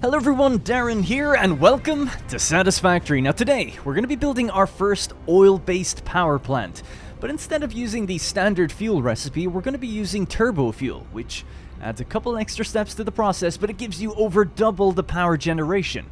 Hello everyone, Darren here, and welcome to Satisfactory. Now today, we're going to be building our first oil-based power plant. But instead of using the standard fuel recipe, we're going to be using turbo fuel, which adds a couple extra steps to the process, but it gives you over double the power generation.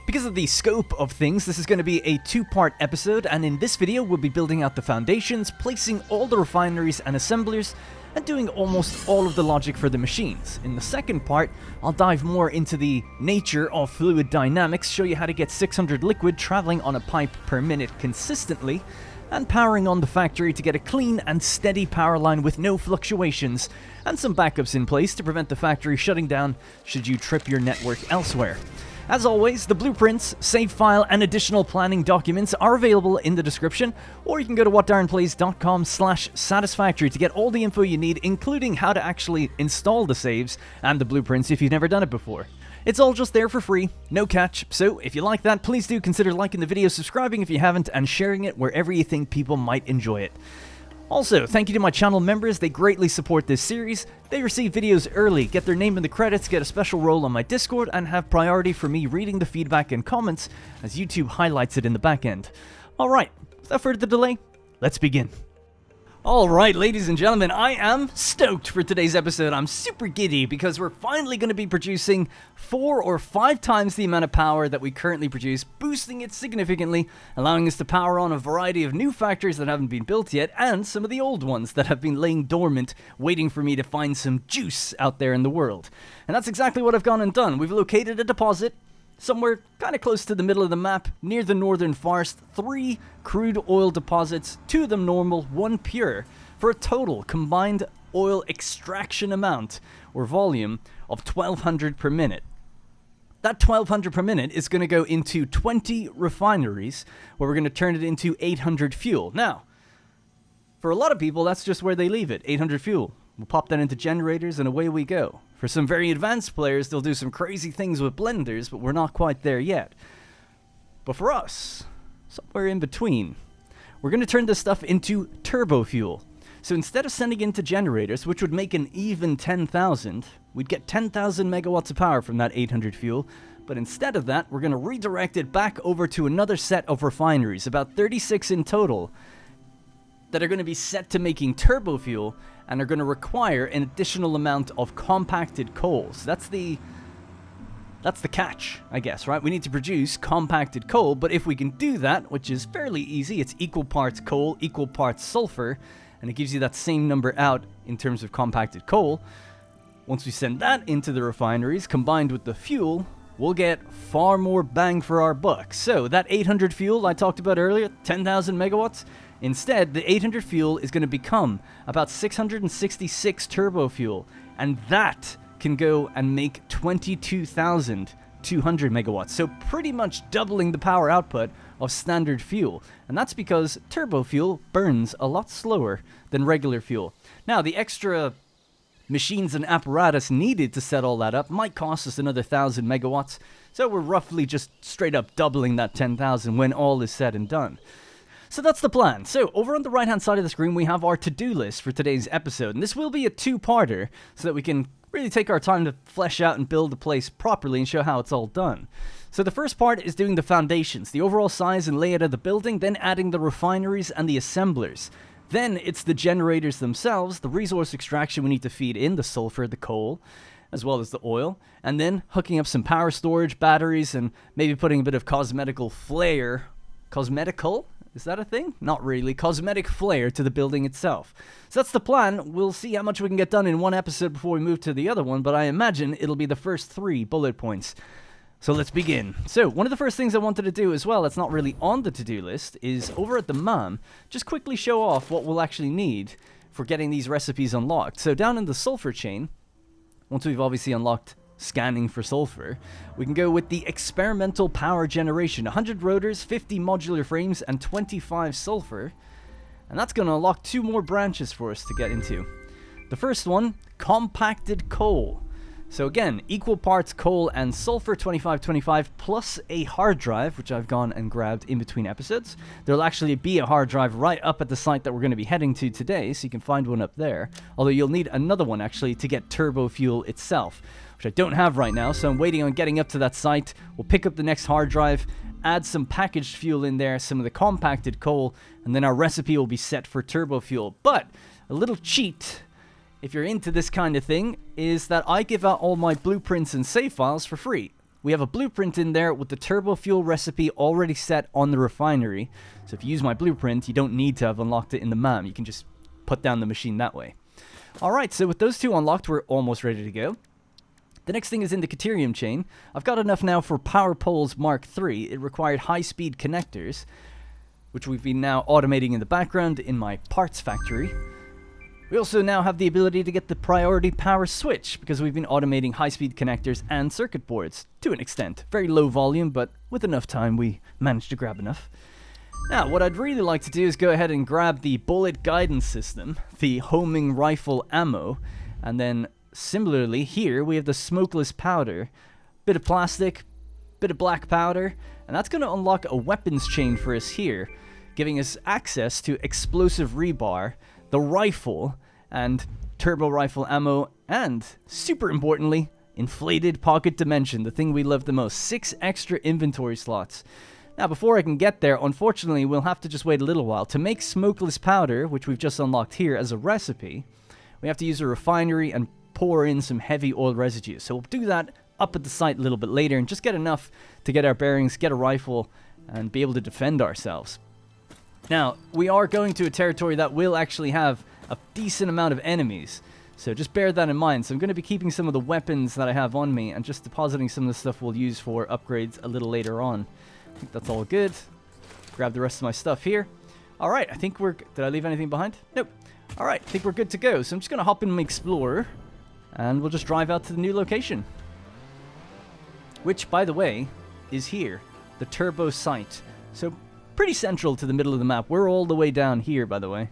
Because of the scope of things, this is going to be a two-part episode, and in this video we'll be building out the foundations, placing all the refineries and assemblers, and doing almost all of the logic for the machines. In the second part, I'll dive more into the nature of fluid dynamics, show you how to get 600 liquid traveling on a pipe per minute consistently, and powering on the factory to get a clean and steady power line with no fluctuations, and some backups in place to prevent the factory shutting down should you trip your network elsewhere. As always, the blueprints, save file, and additional planning documents are available in the description, or you can go to whatdarrenplays.com/satisfactory to get all the info you need, including how to actually install the saves and the blueprints if you've never done it before. It's all just there for free, no catch, so if you like that, please do consider liking the video, subscribing if you haven't, and sharing it wherever you think people might enjoy it. Also, thank you to my channel members, they greatly support this series. They receive videos early, get their name in the credits, get a special role on my Discord, and have priority for me reading the feedback and comments as YouTube highlights it in the back end. Alright, without further delay, let's begin. Alright, ladies and gentlemen, I am stoked for today's episode. I'm super giddy because we're finally going to be producing 4 or 5 times the amount of power that we currently produce, boosting it significantly, allowing us to power on a variety of new factories that haven't been built yet, and some of the old ones that have been laying dormant, waiting for me to find some juice out there in the world. And that's exactly what I've gone and done. We've located a deposit somewhere kind of close to the middle of the map, near the northern forest, 3 crude oil deposits, 2 of them normal, 1 pure, for a total combined oil extraction amount, or volume, of 1200 per minute. That 1200 per minute is going to go into 20 refineries, where we're going to turn it into 800 fuel. Now, for a lot of people, that's just where they leave it, 800 fuel. We'll pop that into generators and away we go. For some very advanced players, they'll do some crazy things with blenders, but we're not quite there yet. But for us, somewhere in between, we're going to turn this stuff into turbo fuel. So instead of sending into generators, which would make an even 10,000, we'd get 10,000 megawatts of power from that 800 fuel. But instead of that, we're going to redirect it back over to another set of refineries, about 36 in total, that are going to be set to making turbo fuel and are going to require an additional amount of compacted coal. So that's the catch, I guess, right? We need to produce compacted coal, but if we can do that, which is fairly easy, it's equal parts coal, equal parts sulfur, and it gives you that same number out in terms of compacted coal. Once we send that into the refineries, combined with the fuel, we'll get far more bang for our buck. So that 800 fuel I talked about earlier, 10,000 megawatts, instead, the 800 fuel is going to become about 666 turbo fuel, and that can go and make 22,200 megawatts, so pretty much doubling the power output of standard fuel, and that's because turbo fuel burns a lot slower than regular fuel. Now, the extra machines and apparatus needed to set all that up might cost us another 1,000 megawatts, so we're roughly just straight up doubling that 10,000 when all is said and done. So that's the plan. So over on the right hand side of the screen we have our to-do list for today's episode, and this will be a two-parter so that we can really take our time to flesh out and build the place properly and show how it's all done. So the first part is doing the foundations, the overall size and layout of the building, then adding the refineries and the assemblers. Then it's the generators themselves, the resource extraction we need to feed in, the sulfur, the coal, as well as the oil, and then hooking up some power storage, batteries, and maybe putting a bit of cosmetical flair. Cosmetical? Is that a thing? Not really. Cosmetic flair to the building itself. So that's the plan. We'll see how much we can get done in one episode before we move to the other one, but I imagine it'll be the first 3 bullet points. So let's begin. So one of the first things I wanted to do as well, that's not really on the to-do list, is over at the MAM, just quickly show off what we'll actually need for getting these recipes unlocked. So down in the sulfur chain, once we've obviously unlocked scanning for sulfur, we can go with the experimental power generation, 100 rotors, 50 modular frames, and 25 sulfur, and that's going to unlock 2 more branches for us to get into. The first one, compacted coal. So again, equal parts coal and sulfur, 25-25, plus a hard drive, which I've gone and grabbed in between episodes. There'll actually be a hard drive right up at the site that we're going to be heading to today, so you can find one up there. Although you'll need another one, actually, to get turbo fuel itself, which I don't have right now, so I'm waiting on getting up to that site. We'll pick up the next hard drive, add some packaged fuel in there, some of the compacted coal, and then our recipe will be set for turbo fuel. But a little cheat, if you're into this kind of thing, is that I give out all my blueprints and save files for free. We have a blueprint in there with the turbo fuel recipe already set on the refinery. So if you use my blueprint, you don't need to have unlocked it in the MAM. You can just put down the machine that way. Alright, so with those two unlocked, we're almost ready to go. The next thing is in the Caterium chain. I've got enough now for Power Poles Mark III. It required high-speed connectors, which we've been now automating in the background in my parts factory. We also now have the ability to get the priority power switch, because we've been automating high-speed connectors and circuit boards, to an extent. Very low volume, but with enough time we managed to grab enough. Now, what I'd really like to do is go ahead and grab the bullet guidance system, the homing rifle ammo, and then similarly here we have the smokeless powder, bit of plastic, bit of black powder, and that's going to unlock a weapons chain for us here, giving us access to explosive rebar, the rifle, and turbo rifle ammo, and super importantly, inflated pocket dimension, the thing we love the most, 6 extra inventory slots. Now, before I can get there, unfortunately, we'll have to just wait a little while. To make smokeless powder, which we've just unlocked here as a recipe, we have to use a refinery and pour in some heavy oil residue. So we'll do that up at the site a little bit later and just get enough to get our bearings, get a rifle, and be able to defend ourselves. Now, we are going to a territory that will actually have a decent amount of enemies, so just bear that in mind. So I'm going to be keeping some of the weapons that I have on me and just depositing some of the stuff we'll use for upgrades a little later on. I think that's all good. Grab the rest of my stuff here. Alright, I think we're... Did I leave anything behind? Nope. Alright, I think we're good to go. So I'm just going to hop in my Explorer, and we'll just drive out to the new location. Which, by the way, is here. The Turbo site. So, pretty central to the middle of the map. We're all the way down here, by the way.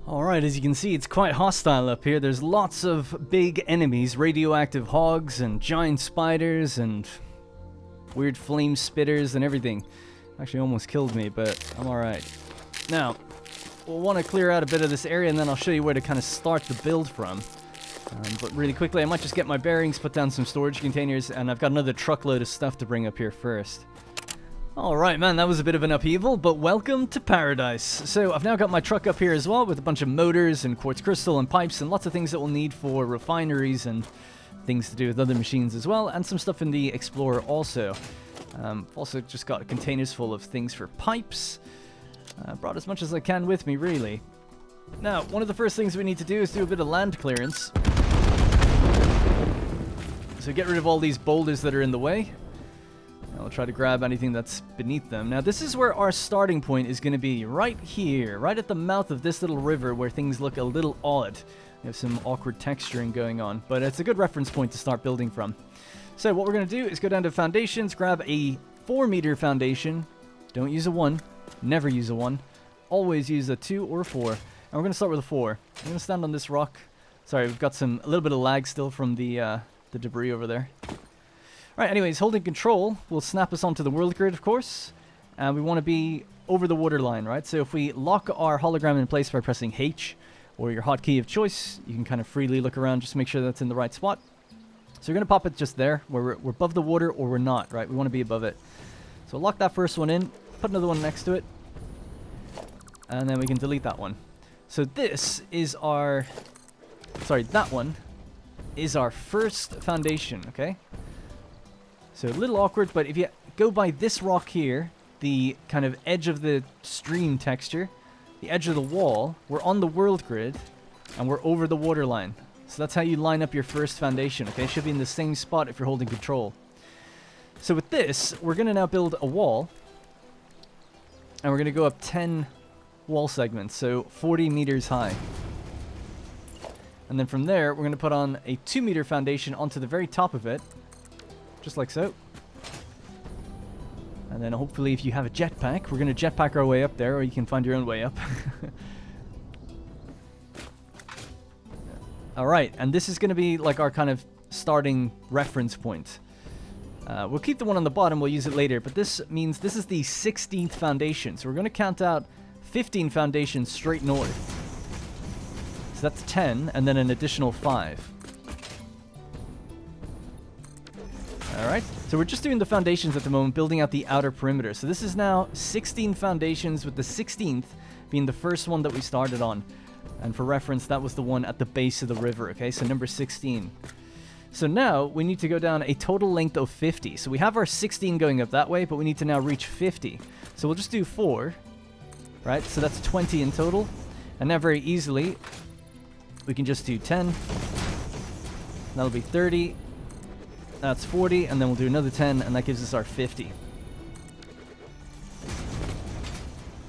Alright, as you can see, it's quite hostile up here. There's lots of big enemies, radioactive hogs and giant spiders and weird flame spitters and everything. Actually almost killed me, but I'm alright. Now, we'll want to clear out a bit of this area and then I'll show you where to kind of start the build from. But really quickly, I might just get my bearings, put down some storage containers, and I've got another truckload of stuff to bring up here first. Alright, man, that was a bit of an upheaval, but welcome to paradise. So I've now got my truck up here as well with a bunch of motors and quartz crystal and pipes and lots of things that we'll need for refineries and things to do with other machines as well, and some stuff in the Explorer also. Also just got containers full of things for pipes. Brought as much as I can with me, really. Now, one of the first things we need to do is do a bit of land clearance. So get rid of all these boulders that are in the way. I'll try to grab anything that's beneath them. Now, this is where our starting point is going to be, right here, right at the mouth of this little river where things look a little odd. We have some awkward texturing going on, but it's a good reference point to start building from. So what we're going to do is go down to foundations, grab a 4-meter foundation. Don't use a 1. Never use a 1. Always use a 2 or a 4. And we're going to start with a 4. I'm going to stand on this rock. Sorry, we've got a little bit of lag still from the debris over there. Right, anyways, holding control will snap us onto the world grid, of course. And we want to be over the water line, right? So if we lock our hologram in place by pressing H, or your hotkey of choice, you can kind of freely look around just to make sure that's in the right spot. So we're going to pop it just there, where we're above the water or we're not, right? We want to be above it. So lock that first one in, put another one next to it, and then we can delete that one. So this is our... Sorry, that one is our first foundation, okay? So a little awkward, but if you go by this rock here, the kind of edge of the stream texture, the edge of the wall. We're on the world grid, and we're over the water line. So that's how you line up your first foundation, okay? It should be in the same spot if you're holding control. So with this, we're going to now build a wall, and we're going to go up 10 wall segments, so 40 meters high. And then from there, we're going to put on a 2-meter foundation onto the very top of it, just like so. And then hopefully if you have a jetpack, we're going to jetpack our way up there, or you can find your own way up. Alright, and this is going to be like our kind of starting reference point. We'll keep the one on the bottom, we'll use it later, but this means this is the 16th foundation. So we're going to count out 15 foundations straight north. So that's 10, and then an additional 5. Alright, so we're just doing the foundations at the moment, building out the outer perimeter. So this is now 16 foundations, with the 16th being the first one that we started on. And for reference, that was the one at the base of the river, okay? So number 16. So now we need to go down a total length of 50. So we have our 16 going up that way, but we need to now reach 50. So we'll just do 4, right? So that's 20 in total. And now very easily, we can just do 10. That'll be 30. That's 40, and then we'll do another 10, and that gives us our 50.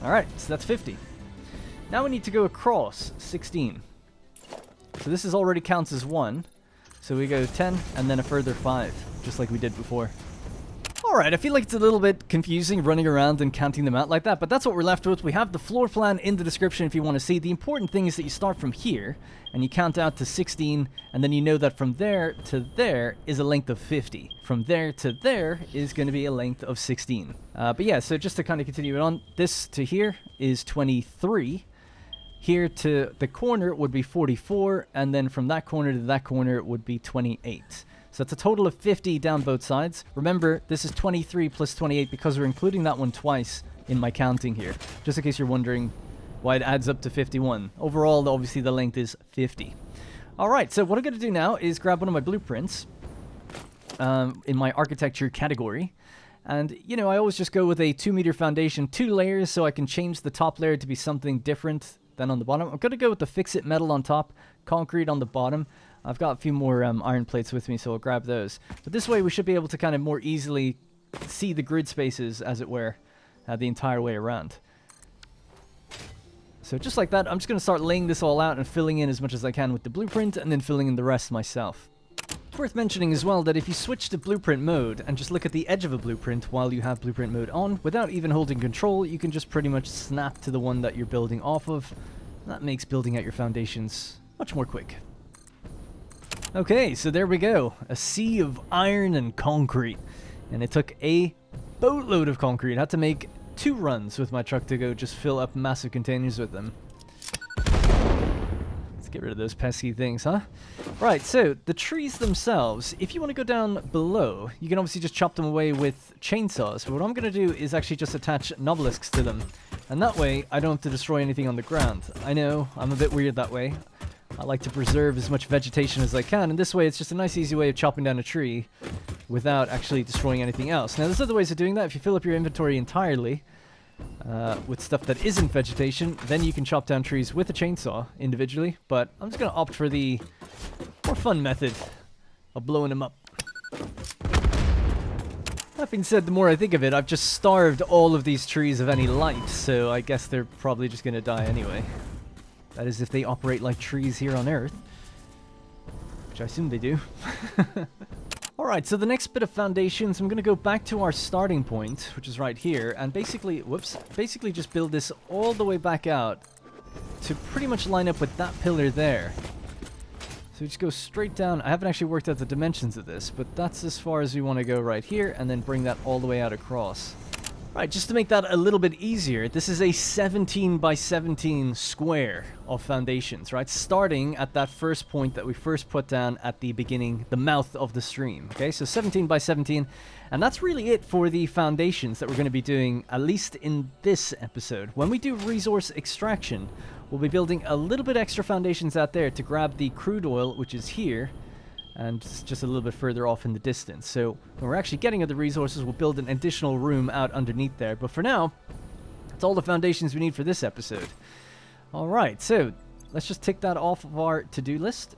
Alright, so that's 50. Now we need to go across 16. So this is already counts as 1. So we go 10, and then a further 5, just like we did before. Alright, I feel like it's a little bit confusing running around and counting them out like that, but that's what we're left with. We have the floor plan in the description if you want to see. The important thing is that you start from here, and you count out to 16, and then you know that from there to there is a length of 50. From there to there is going to be a length of 16. But yeah, so just to kind of continue it on, this to here is 23. Here to the corner would be 44, and then from that corner to that corner would be 28. So it's a total of 50 down both sides. Remember, this is 23 plus 28 because we're including that one twice in my counting here, just in case you're wondering why it adds up to 51. Overall, obviously, the length is 50. All right, so what I'm going to do now is grab one of my blueprints in my architecture category. And, you know, I always just go with a 2-meter foundation, 2 layers, so I can change the top layer to be something different than on the bottom. I'm going to go with the fix-it metal on top, concrete on the bottom. I've got a few more iron plates with me, so I'll grab those. But this way we should be able to kind of more easily see the grid spaces, as it were, the entire way around. So just like that, I'm just going to start laying this all out and filling in as much as I can with the blueprint, and then filling in the rest myself. It's worth mentioning as well that if you switch to blueprint mode and just look at the edge of a blueprint while you have blueprint mode on, without even holding control, you can just pretty much snap to the one that you're building off of. That makes building out your foundations much more quick. Okay, so there we go. A sea of iron and concrete. And it took a boatload of concrete. I had to make 2 runs with my truck to go just fill up massive containers with them. Let's get rid of those pesky things, huh? Right, so the trees themselves, if you want to go down below, you can obviously just chop them away with chainsaws. But what I'm going to do is actually just attach obelisks to them. And that way, I don't have to destroy anything on the ground. I know, I'm a bit weird that way. I like to preserve as much vegetation as I can, and this way it's just a nice easy way of chopping down a tree without actually destroying anything else. Now there's other ways of doing that. If you fill up your inventory entirely with stuff that isn't vegetation, then you can chop down trees with a chainsaw individually, but I'm just going to opt for the more fun method of blowing them up. That being said, the more I think of it, I've just starved all of these trees of any light, so I guess they're probably just going to die anyway. That is if they operate like trees here on Earth. Which I assume they do. Alright, so the next bit of foundations, I'm going to go back to our starting point, which is right here, and basically just build this all the way back out to pretty much line up with that pillar there. So we just go straight down. I haven't actually worked out the dimensions of this, but that's as far as we want to go right here, and then bring that all the way out across. Right, just to make that a little bit easier, this is a 17 by 17 square of foundations, right? Starting at that first point that we first put down at the beginning, the mouth of the stream, okay? So 17 by 17, and that's really it for the foundations that we're going to be doing, at least in this episode. When we do resource extraction, we'll be building a little bit extra foundations out there to grab the crude oil, which is here, and it's just a little bit further off in the distance. So when we're actually getting other resources, we'll build an additional room out underneath there. But for now, that's all the foundations we need for this episode. Alright, so let's just tick that off of our to-do list,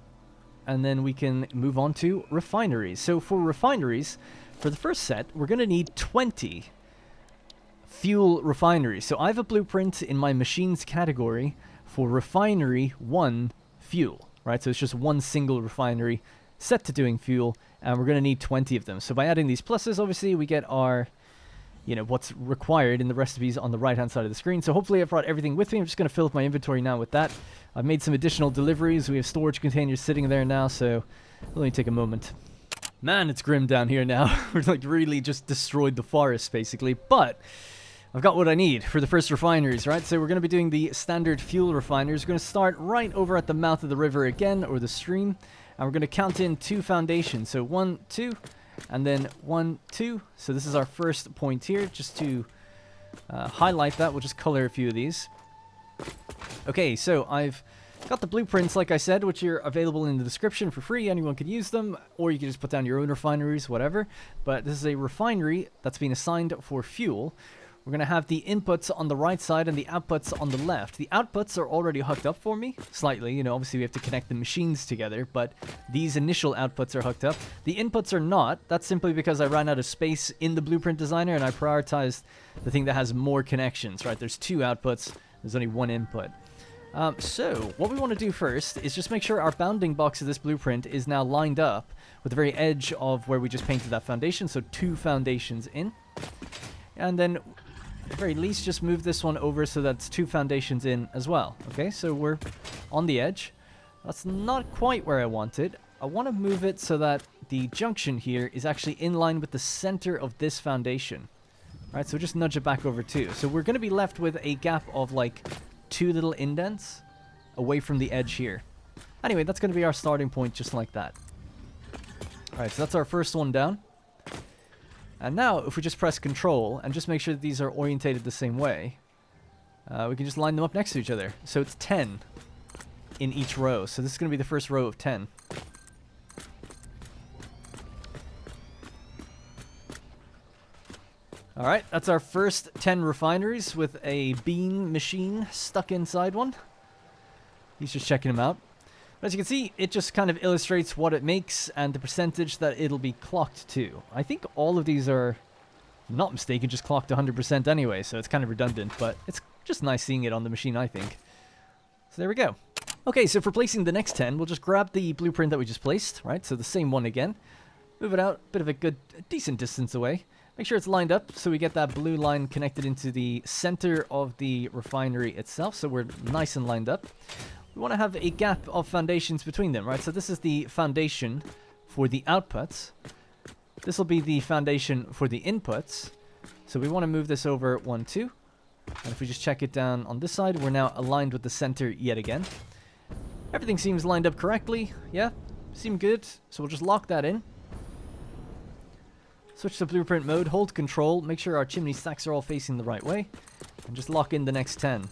and then we can move on to refineries. So for refineries, for the first set, we're going to need 20 fuel refineries. So I have a blueprint in my machines category for refinery 1 fuel, right? So it's just one single refinery set to doing fuel, and we're going to need 20 of them. So by adding these pluses, obviously, we get our, you know, what's required in the recipes on the right-hand side of the screen. So hopefully I've brought everything with me. I'm just going to fill up my inventory now with that. I've made some additional deliveries. We have storage containers sitting there now, so let me take a moment. Man, it's grim down here now. We're like really just destroyed the forest, basically. But I've got what I need for the first refineries, right? So we're going to be doing the standard fuel refineries. We're going to start right over at the mouth of the river again, or the stream. And we're going to count in 2 foundations. So 1, 2, and then 1, 2. So this is our first point here. Just to highlight that, we'll just color a few of these. Okay, so I've got the blueprints, like I said, which are available in the description for free. Anyone can use them, or you can just put down your own refineries, whatever. But this is a refinery that's been assigned for fuel. We're going to have the inputs on the right side and the outputs on the left. The outputs are already hooked up for me, slightly. You know, obviously we have to connect the machines together, but these initial outputs are hooked up. The inputs are not. That's simply because I ran out of space in the blueprint designer, and I prioritized the thing that has more connections, right? There's 2 outputs. There's only 1 input. So what we want to do first is just make sure our bounding box of this blueprint is now lined up with the very edge of where we just painted that foundation. So 2 foundations in. And then at the very least, just move this one over so that's 2 foundations in as well. Okay, so we're on the edge. That's not quite where I want it. I want to move it so that the junction here is actually in line with the center of this foundation. Right, so just nudge it back over 2. So we're going to be left with a gap of like 2 little indents away from the edge here. Anyway, that's going to be our starting point, just like that. Alright, so that's our first one down. And now, if we just press Control and just make sure that these are orientated the same way, we can just line them up next to each other. So it's 10 in each row. So this is going to be the first row of 10. Alright, that's our first 10 refineries with a bean machine stuck inside one. He's just checking them out. As you can see, it just kind of illustrates what it makes and the percentage that it'll be clocked to. I think all of these are, if I'm not mistaken, just clocked 100% anyway, so it's kind of redundant, but it's just nice seeing it on the machine, I think. So there we go. Okay, so for placing the next 10, we'll just grab the blueprint that we just placed, right? So the same one again. Move it out, bit of a good, decent distance away. Make sure it's lined up so we get that blue line connected into the center of the refinery itself, so we're nice and lined up. We want to have a gap of foundations between them, right? So this is the foundation for the outputs. This will be the foundation for the inputs. So we want to move this over 1, 2. And if we just check it down on this side, we're now aligned with the center yet again. Everything seems lined up correctly. Yeah, seem good. So we'll just lock that in. Switch to blueprint mode, hold Control, make sure our chimney stacks are all facing the right way, and just lock in the next 10.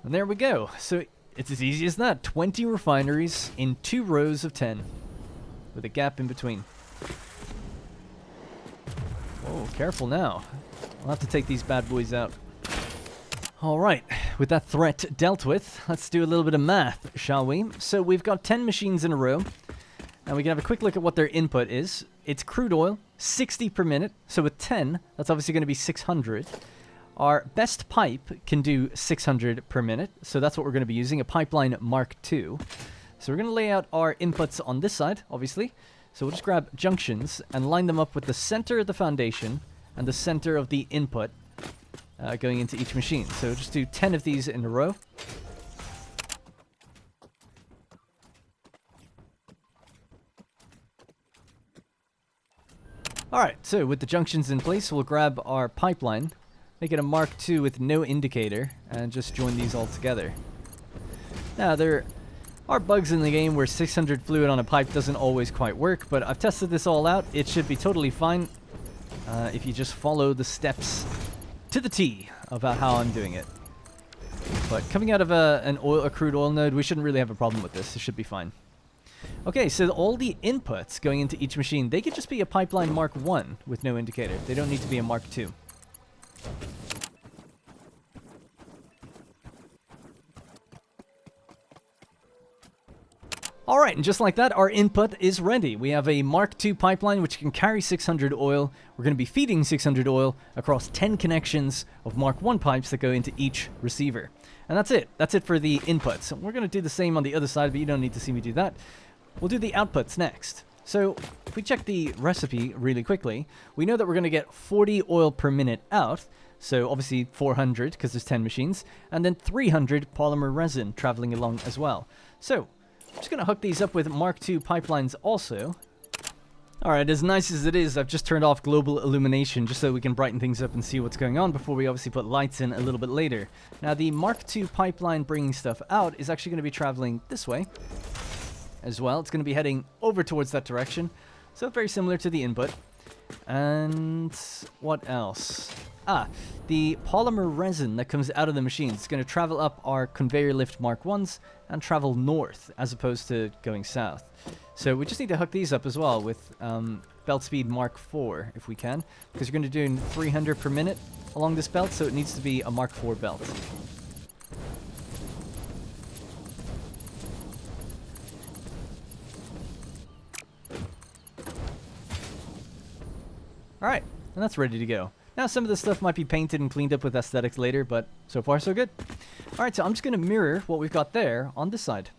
And there we go. So it's as easy as that. 20 refineries in 2 rows of 10, with a gap in between. Oh, careful now. I'll have to take these bad boys out. Alright, with that threat dealt with, let's do a little bit of math, shall we? So we've got 10 machines in a row, and we can have a quick look at what their input is. It's crude oil, 60 per minute, so with 10, that's obviously going to be 600. Our best pipe can do 600 per minute, so that's what we're going to be using, a pipeline Mark II. So we're going to lay out our inputs on this side, obviously. So we'll just grab junctions and line them up with the center of the foundation and the center of the input. Going into each machine. So just do 10 of these in a row. Alright, so with the junctions in place, we'll grab our pipeline, make it a Mark II with no indicator, and just join these all together. Now, there are bugs in the game where 600 fluid on a pipe doesn't always quite work, but I've tested this all out. It should be totally fine if you just follow the steps to the T about how I'm doing it. But coming out of a crude oil node, we shouldn't really have a problem with this. It should be fine. Okay, so all the inputs going into each machine, they could just be a pipeline Mark 1 with no indicator. They don't need to be a Mark 2. Alright, and just like that, our input is ready. We have a Mark II pipeline which can carry 600 oil. We're going to be feeding 600 oil across 10 connections of Mark 1 pipes that go into each receiver. And that's it. That's it for the inputs. We're going to do the same on the other side, but you don't need to see me do that. We'll do the outputs next. So, if we check the recipe really quickly, we know that we're going to get 40 oil per minute out. So, obviously 400 because there's 10 machines. And then 300 polymer resin traveling along as well. So, I'm just going to hook these up with Mark II pipelines also. Alright, as nice as it is, I've just turned off global illumination just so we can brighten things up and see what's going on before we obviously put lights in a little bit later. Now, the Mark II pipeline bringing stuff out is actually going to be traveling this way as well. It's going to be heading over towards that direction. So, very similar to the input. And what else? The polymer resin that comes out of the machines is going to travel up our conveyor lift Mark 1s and travel north as opposed to going south. So we just need to hook these up as well with belt speed Mark 4 if we can, because you're going to be doing 300 per minute along this belt, so it needs to be a Mark 4 belt. Alright, and that's ready to go. Now, some of this stuff might be painted and cleaned up with aesthetics later, but so far so good. Alright, so I'm just going to mirror what we've got there on this side.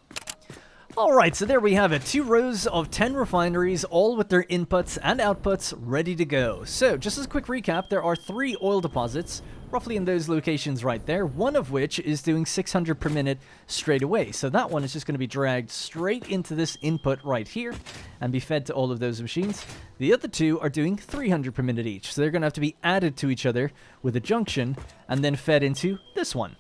Alright, so there we have it. 2 rows of 10 refineries, all with their inputs and outputs ready to go. So, just as a quick recap, there are 3 oil deposits, roughly in those locations right there, one of which is doing 600 per minute straight away. So that one is just going to be dragged straight into this input right here and be fed to all of those machines. The other 2 are doing 300 per minute each, so they're going to have to be added to each other with a junction and then fed into this one.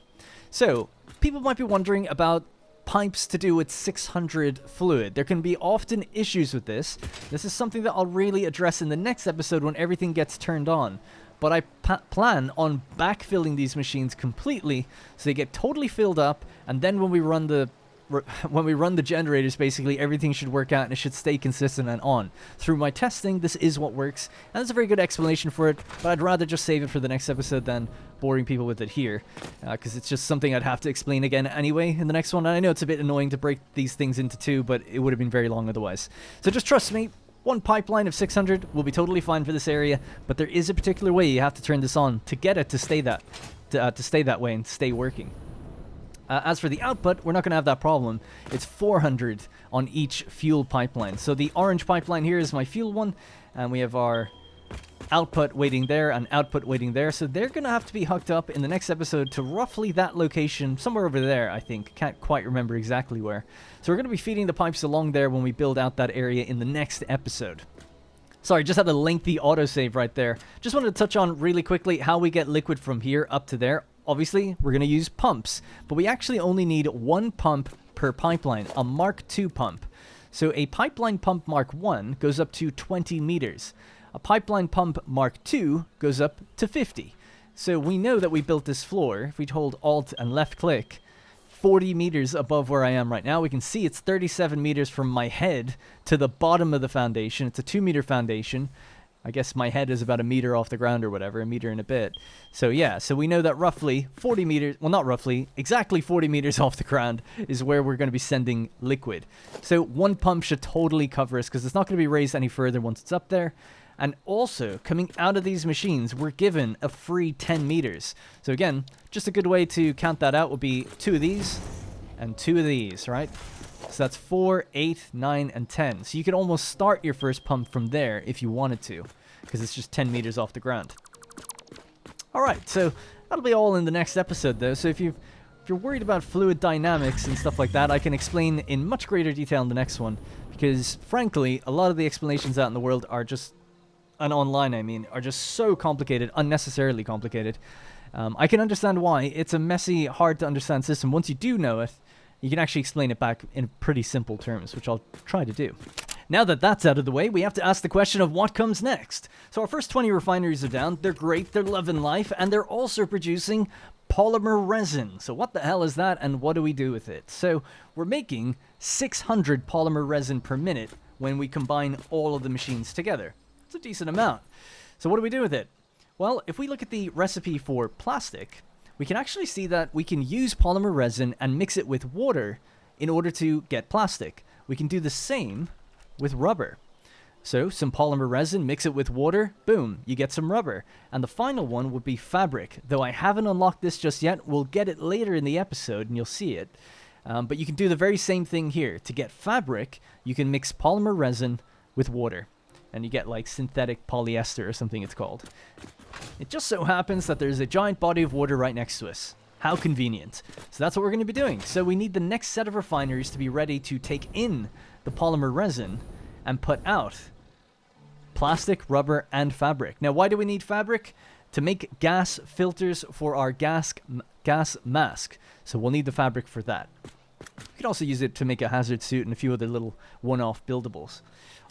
So, people might be wondering about pipes to do with 600 fluid. There can be often issues with this. This is something that I'll really address in the next episode when everything gets turned on. But I plan on backfilling these machines completely so they get totally filled up, and then when we run the generators, basically everything should work out and it should stay consistent and on. Through my testing, this is what works, and there's a very good explanation for it, but I'd rather just save it for the next episode than boring people with it here, because it's just something I'd have to explain again anyway in the next one. And I know it's a bit annoying to break these things into 2, but it would have been very long otherwise. So just trust me, one pipeline of 600 will be totally fine for this area, but there is a particular way you have to turn this on to get it to stay that way and stay working. As for the output, we're not going to have that problem. It's 400 on each fuel pipeline. So the orange pipeline here is my fuel one, and we have our output waiting there and output waiting there. So they're going to have to be hooked up in the next episode to roughly that location, somewhere over there, I think. Can't quite remember exactly where. So we're going to be feeding the pipes along there when we build out that area in the next episode. Sorry, just had a lengthy autosave right there. Just wanted to touch on really quickly how we get liquid from here up to there. Obviously, we're going to use pumps, but we actually only need 1 pump per pipeline, a Mark II pump. So a pipeline pump Mark 1 goes up to 20 meters. A pipeline pump Mark II goes up to 50. So we know that we built this floor. If we hold Alt and left click, 40 meters above where I am right now, we can see it's 37 meters from my head to the bottom of the foundation. It's a 2-meter foundation. I guess my head is about a meter off the ground or whatever, a meter and a bit. So yeah, so we know that roughly 40 meters, well not roughly, exactly 40 meters off the ground is where we're going to be sending liquid. So 1 pump should totally cover us because it's not going to be raised any further once it's up there. And also, coming out of these machines, we're given a free 10 meters. So again, just a good way to count that out would be 2 of these and 2 of these, right? So that's 4, 8, 9, and 10. So you can almost start your first pump from there if you wanted to, because it's just 10 meters off the ground. Alright, so that'll be all in the next episode though. So if you're worried about fluid dynamics and stuff like that, I can explain in much greater detail in the next one. Because frankly, a lot of the explanations out in the world are just, and online I mean, are just so complicated, unnecessarily complicated. I can understand why. It's a messy, hard to understand system. Once you do know it, you can actually explain it back in pretty simple terms, which I'll try to do. Now that that's out of the way, we have to ask the question of what comes next. So our first 20 refineries are down. They're great, they're loving life, and they're also producing polymer resin. So what the hell is that, and what do we do with it? So we're making 600 polymer resin per minute when we combine all of the machines together. It's a decent amount. So what do we do with it? Well, if we look at the recipe for plastic, we can actually see that we can use polymer resin and mix it with water in order to get plastic. We can do the same with rubber. So some polymer resin, mix it with water, boom, you get some rubber. And the final one would be fabric. Though I haven't unlocked this just yet, we'll get it later in the episode and you'll see it. But you can do the very same thing here. To get fabric, you can mix polymer resin with water. And you get like synthetic polyester or something it's called. It just so happens that there's a giant body of water right next to us. How convenient. So that's what we're going to be doing. So we need the next set of refineries to be ready to take in the polymer resin and put out plastic, rubber, and fabric. Now, why do we need fabric? To make gas filters for our gas mask. So we'll need the fabric for that. You could also use it to make a hazard suit and a few other little one-off buildables.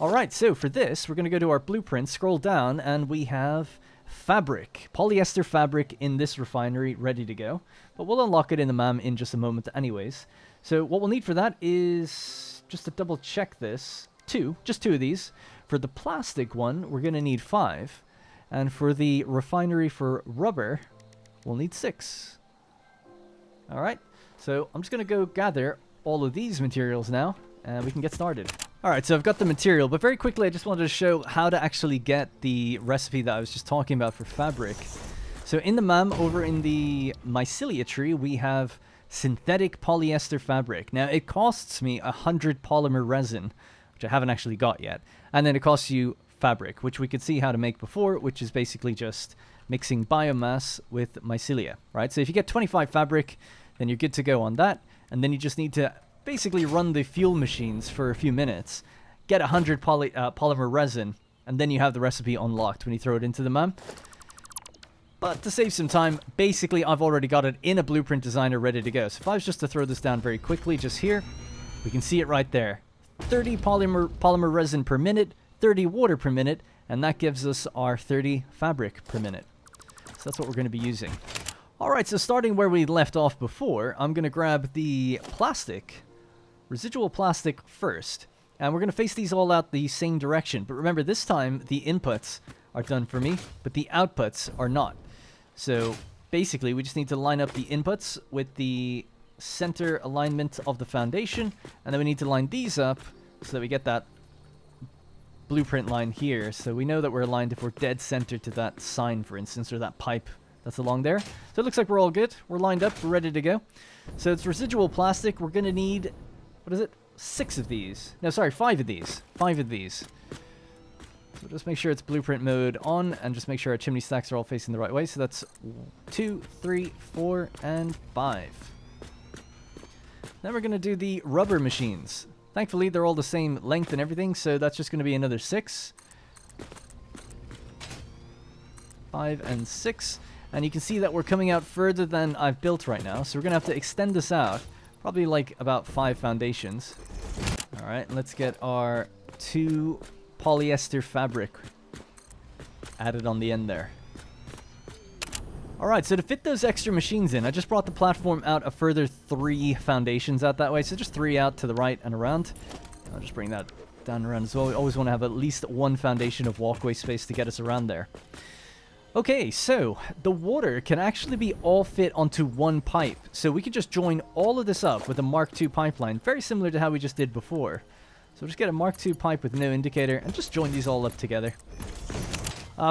Alright, so for this, we're going to go to our blueprint, scroll down, and we have fabric. Polyester fabric in this refinery ready to go. But we'll unlock it in the MAM in just a moment anyways. So what we'll need for that is, just to double check this, just two of these. For the plastic one, we're going to need 5. And for the refinery for rubber, we'll need 6. Alright, so I'm just going to go gather all of these materials now, and we can get started. Alright, so I've got the material, but very quickly I just wanted to show how to actually get the recipe that I was just talking about for fabric. So in the MAM, over in the mycelia tree, we have synthetic polyester fabric. Now, it costs me 100 polymer resin, which I haven't actually got yet. And then it costs you fabric, which we could see how to make before, which is basically just mixing biomass with mycelia, right? So if you get 25 fabric, then you're good to go on that. And then you just need to basically run the fuel machines for a few minutes, get 100 polymer resin, and then you have the recipe unlocked when you throw it into the MAM. But to save some time, basically I've already got it in a blueprint designer ready to go. So if I was just to throw this down very quickly, just here, we can see it right there. 30 polymer resin per minute, 30 water per minute, and that gives us our 30 fabric per minute. So that's what we're going to be using. Alright, so starting where we left off before, I'm going to grab the plastic, residual plastic first, and we're going to face these all out the same direction. But remember, this time the inputs are done for me, but the outputs are not. So basically, we just need to line up the inputs with the center alignment of the foundation, and then we need to line these up so that we get that blueprint line here. So we know that we're aligned if we're dead center to that sign, for instance, or that pipe that's along there. So it looks like we're all good. We're lined up. We're ready to go. So it's residual plastic. We're going to need, what is it? 6 of these. No, sorry, 5 of these. 5 of these. So just make sure it's blueprint mode on, and just make sure our chimney stacks are all facing the right way. So that's 2, 3, 4, and 5. Then we're going to do the rubber machines. Thankfully, they're all the same length and everything, so that's just going to be another 6. 5 and 6. And you can see that we're coming out further than I've built right now, so we're going to have to extend this out. Probably like about 5 foundations. Alright, let's get our 2 polyester fabric added on the end there. Alright, so to fit those extra machines in, I just brought the platform out a further 3 foundations out that way. So just 3 out to the right and around. I'll just bring that down around as well. We always want to have at least 1 foundation of walkway space to get us around there. Okay, so the water can actually be all fit onto 1 pipe. So we can just join all of this up with a Mark II pipeline, very similar to how we just did before. So just get a Mark II pipe with no indicator and just join these all up together.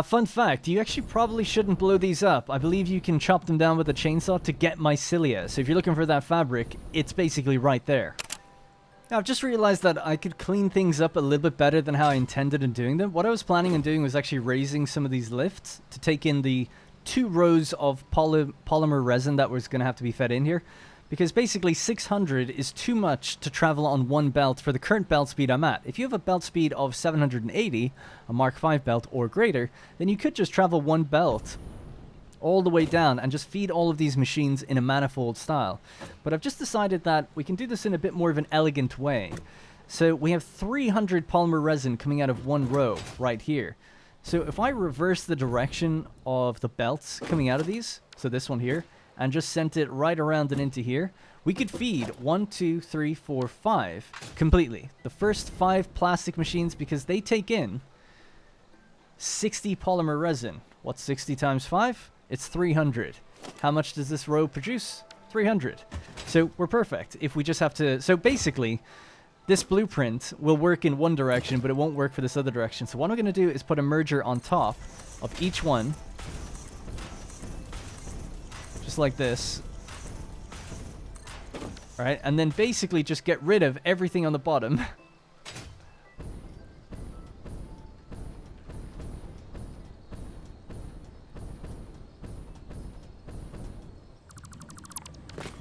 Fun fact, you actually probably shouldn't blow these up. I believe you can chop them down with a chainsaw to get mycelia. So if you're looking for that fabric, it's basically right there. Now, I've just realized that I could clean things up a little bit better than how I intended in doing them. What I was planning on doing was actually raising some of these lifts to take in the 2 rows of polymer resin that was going to have to be fed in here. Because basically 600 is too much to travel on 1 belt for the current belt speed I'm at. If you have a belt speed of 780, a Mark V belt or greater, then you could just travel 1 belt all the way down and just feed all of these machines in a manifold style. But I've just decided that we can do this in a bit more of an elegant way. So we have 300 polymer resin coming out of 1 row right here. So if I reverse the direction of the belts coming out of these, so this one here, and just sent it right around and into here, we could feed 1, 2, 3, 4, 5 completely. The first 5 plastic machines, because they take in 60 polymer resin. What's 60 times 5? It's 300. How much does this row produce? 300. So we're perfect. If we just have to... So basically, this blueprint will work in one direction, but it won't work for this other direction. So what I'm going to do is put a merger on top of each one. Just like this. Alright, and then basically just get rid of everything on the bottom.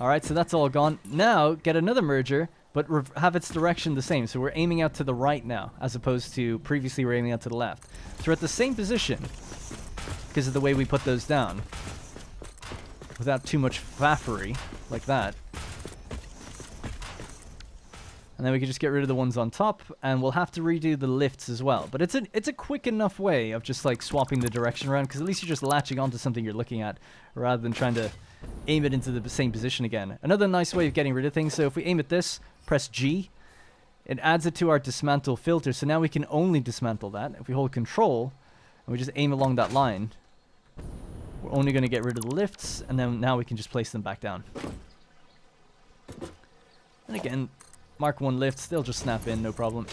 Alright, so that's all gone. Now, get another merger, but have its direction the same. So we're aiming out to the right now, as opposed to previously we're aiming out to the left. So we're at the same position, because of the way we put those down. Without too much faffery, like that. And then we can just get rid of the ones on top, and we'll have to redo the lifts as well. But it's a quick enough way of just like swapping the direction around, because at least you're just latching onto something you're looking at, rather than trying to aim it into the same position again. Another nice way of getting rid of things, so if we aim at this, press G, it adds it to our dismantle filter, so now we can only dismantle that. If we hold Control, and we just aim along that line, we're only going to get rid of the lifts, and then now we can just place them back down. And again, Mark 1 lifts, they'll just snap in, no problem.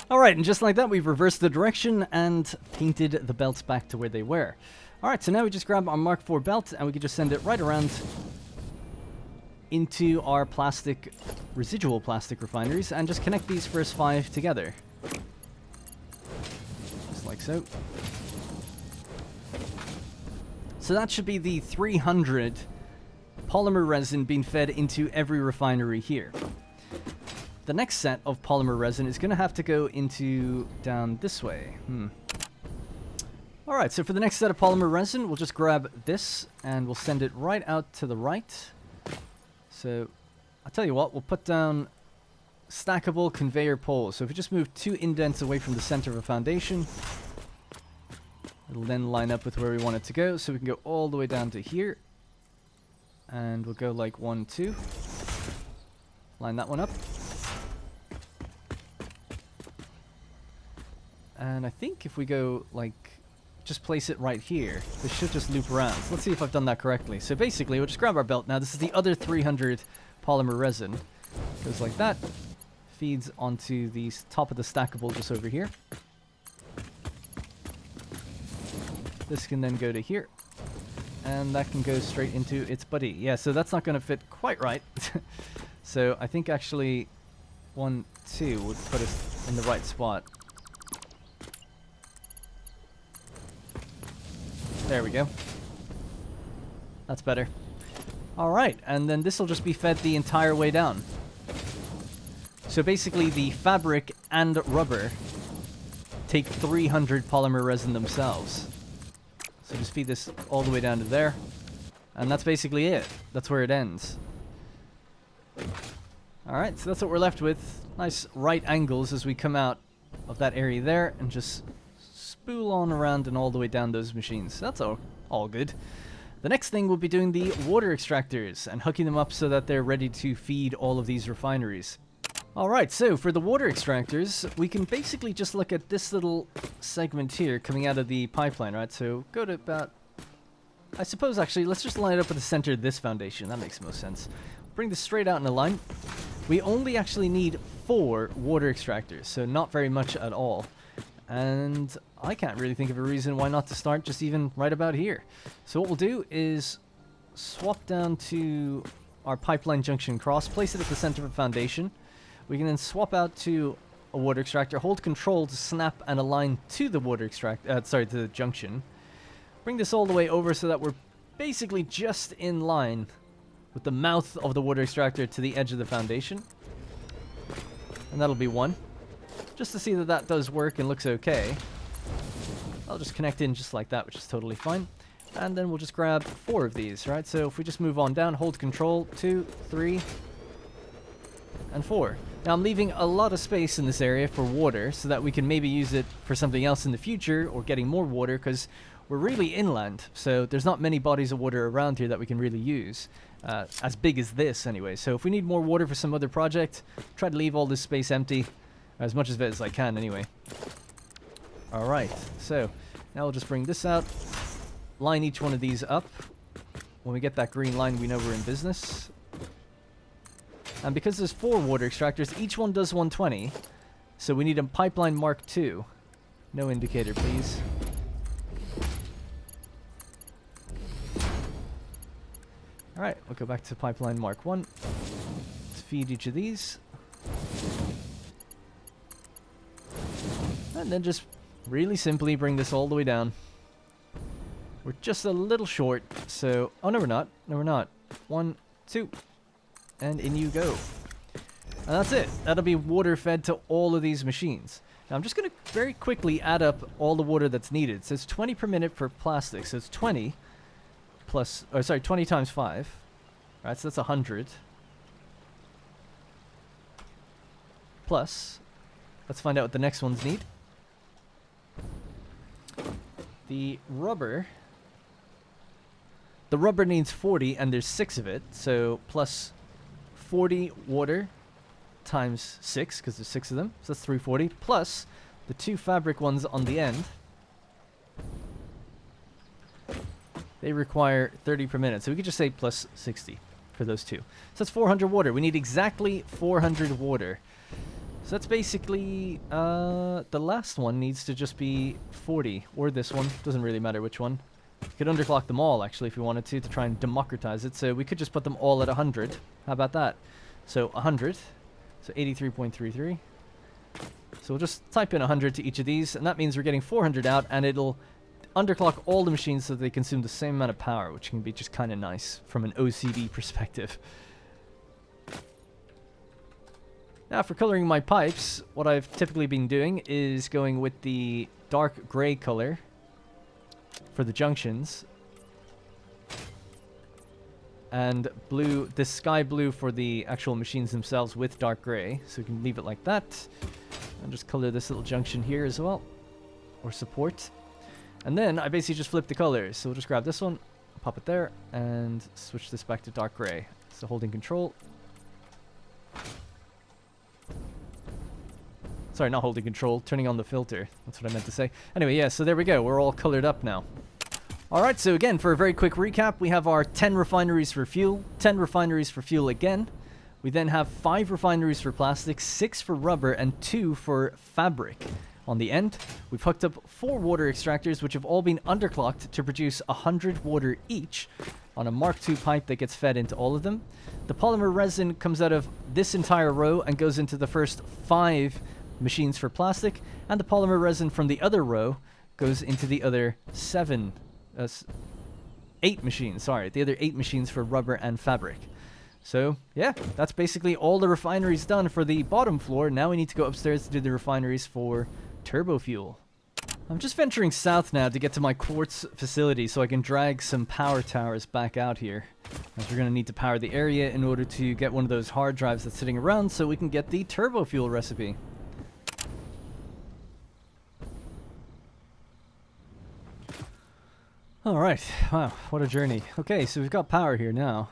Alright, and just like that, we've reversed the direction and painted the belts back to where they were. Alright, so now we just grab our Mark 4 belt, and we can just send it right around into our residual plastic refineries, and just connect these first 5 together. Just like so. So that should be the 300 polymer resin being fed into every refinery here. The next set of polymer resin is going to have to go into down this way. Alright, so for the next set of polymer resin, we'll just grab this and we'll send it right out to the right. So, I'll tell you what, we'll put down stackable conveyor poles. So if we just move 2 indents away from the center of a foundation, it'll then line up with where we want it to go. So we can go all the way down to here. And we'll go like 1, 2. Line that one up. And I think if we go like, just place it right here, this should just loop around. So let's see if I've done that correctly. So basically, we'll just grab our belt now. This is the other 300 polymer resin. Goes like that. Feeds onto the top of the stackable just over here. This can then go to here. And that can go straight into its buddy. Yeah, so that's not going to fit quite right. So I think actually 1, 2 would put us in the right spot. There we go. That's better. Alright, and then this will just be fed the entire way down. So basically the fabric and rubber take 300 polymer resin themselves. So just feed this all the way down to there. And that's basically it. That's where it ends. Alright, so that's what we're left with. Nice right angles as we come out of that area there and just spool on around and all the way down those machines. So that's all good. The next thing we'll be doing the water extractors and hooking them up so that they're ready to feed all of these refineries. Alright, so for the water extractors, we can basically just look at this little segment here coming out of the pipeline, right? So go to about... I suppose actually, let's just line it up with the center of this foundation. That makes most sense. Bring this straight out in a line. We only actually need 4 water extractors, so not very much at all. And I can't really think of a reason why not to start just even right about here. So what we'll do is swap down to our pipeline junction cross, place it at the center of a foundation. We can then swap out to a water extractor, hold Control to snap and align to the water extractor, to the junction. Bring this all the way over so that we're basically just in line with the mouth of the water extractor to the edge of the foundation. And that'll be 1. Just to see that that does work and looks okay. I'll just connect in just like that, which is totally fine. And then we'll just grab 4 of these, right? So if we just move on down, hold Control, 2, 3, and 4. Now I'm leaving a lot of space in this area for water so that we can maybe use it for something else in the future or getting more water, because we're really inland, so there's not many bodies of water around here that we can really use, as big as this anyway. So if we need more water for some other project, try to leave all this space empty, as much of it as I can anyway. Alright, so now we'll just bring this out, line each one of these up. When we get that green line, we know we're in business. And because there's 4 water extractors, each one does 120. So we need a pipeline Mark II. No indicator, please. Alright, we'll go back to pipeline Mark 1. Let's feed each of these. And then just really simply bring this all the way down. We're just a little short, so... Oh, no, we're not. No, we're not. 1, 2... and in you go. And that's it. That'll be water fed to all of these machines. Now I'm just going to very quickly add up all the water that's needed. So it's 20 per minute for plastic. So it's 20 plus, or sorry, 20 times 5. All right, so that's 100. Plus, let's find out what the next ones need. The rubber needs 40, and there's 6 of it. So plus 40 water times 6, because there's 6 of them, so that's 340, plus the 2 fabric ones on the end. They require 30 per minute, so we could just say plus 60 for those 2. So that's 400 water. We need exactly 400 water. So that's basically, the last one needs to just be 40, or this one, doesn't really matter which one. We could underclock them all, actually, if we wanted to try and democratize it. So we could just put them all at 100. How about that? So 100. So 83.33. So we'll just type in 100 to each of these, and that means we're getting 400 out, and it'll underclock all the machines so they consume the same amount of power, which can be just kind of nice from an OCD perspective. Now, for coloring my pipes, what I've typically been doing is going with the dark gray color for the junctions, and blue, this sky blue for the actual machines themselves with dark gray. So we can leave it like that, and just color this little junction here as well, or support. And then I basically just flip the colors. So we'll just grab this one, pop it there, and switch this back to dark gray. So holding control. Sorry, not holding control, turning on the filter. That's what I meant to say. Anyway, yeah, so there we go. We're all colored up now. Alright, so again, for a very quick recap, we have our 10 refineries for fuel, 10 refineries for fuel again. We then have 5 refineries for plastic, 6 for rubber, and 2 for fabric. On the end, we've hooked up 4 water extractors, which have all been underclocked to produce 100 water each on a Mark II pipe that gets fed into all of them. The polymer resin comes out of this entire row and goes into the first 5 machines for plastic, and the polymer resin from the other row goes into the other 8 machines, sorry, the other 8 machines for rubber and fabric. So, yeah, that's basically all the refineries done for the bottom floor. Now we need to go upstairs to do the refineries for turbo fuel. I'm just venturing south now to get to my quartz facility so I can drag some power towers back out here, as we're going to need to power the area in order to get one of those hard drives that's sitting around so we can get the turbo fuel recipe. Alright, wow, what a journey. Okay, so we've got power here now.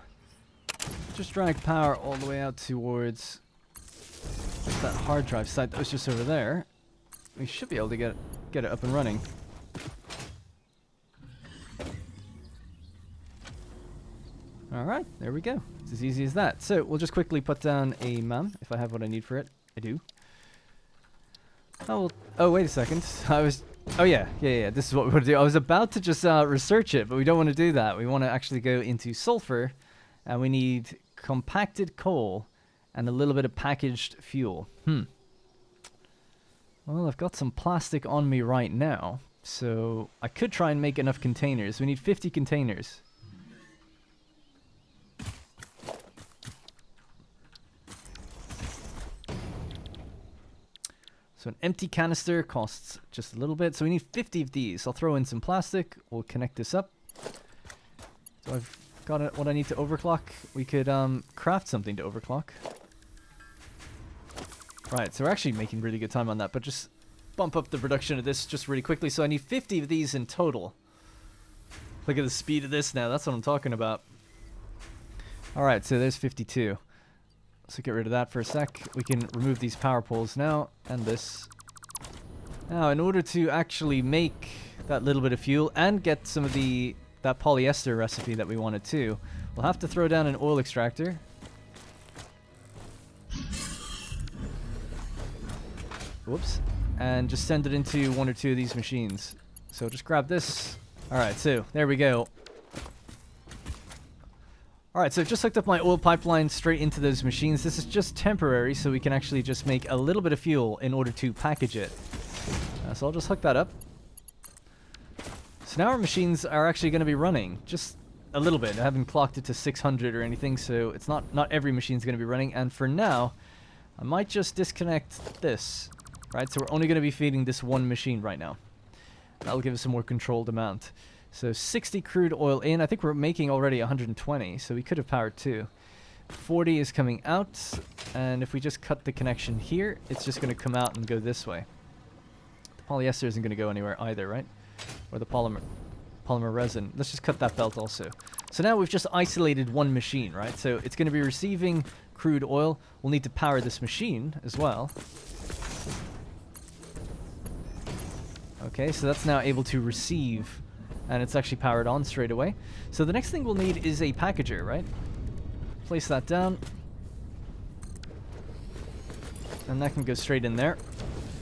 Just drag power all the way out towards that hard drive site that was just over there. We should be able to get it up and running. Alright, there we go. It's as easy as that. So, we'll just quickly put down a MAM, if I have what I need for it. I do. Oh, wait a second. Oh yeah, this is what we want to do. I was about to just research it, but we don't want to do that. We want to actually go into sulfur, and we need compacted coal and a little bit of packaged fuel. Well, I've got some plastic on me right now, so I could try and make enough containers. We need 50 containers. So an empty canister costs just a little bit. So we need 50 of these. I'll throw in some plastic. We'll connect this up. So I've got what I need to overclock. We could craft something to overclock. Right, so we're actually making really good time on that, but just bump up the production of this just really quickly. So I need 50 of these in total. Look at the speed of this now. That's what I'm talking about. All right, so there's 52. So get rid of that for a sec. We can remove these power poles now, and this. Now, in order to actually make that little bit of fuel and get some of that polyester recipe that we wanted to, we'll have to throw down an oil extractor. Whoops. And just send it into one or two of these machines. So just grab this. Alright, so there we go. Alright, so I've just hooked up my oil pipeline straight into those machines. This is just temporary, so we can actually just make a little bit of fuel in order to package it. So I'll just hook that up. So now our machines are actually going to be running just a little bit. I haven't clocked it to 600 or anything, so it's not every machine's going to be running. And for now, I might just disconnect this. Right, so we're only going to be feeding this one machine right now. That'll give us a more controlled amount. So 60 crude oil in. I think we're making already 120, so we could have powered 2. 40 is coming out, and if we just cut the connection here, it's just going to come out and go this way. The polyester isn't going to go anywhere either, right? Or the polymer resin. Let's just cut that belt also. So now we've just isolated one machine, right? So it's going to be receiving crude oil. We'll need to power this machine as well. Okay, so that's now able to receive, and it's actually powered on straight away. So the next thing we'll need is a packager, right? Place that down. And that can go straight in there.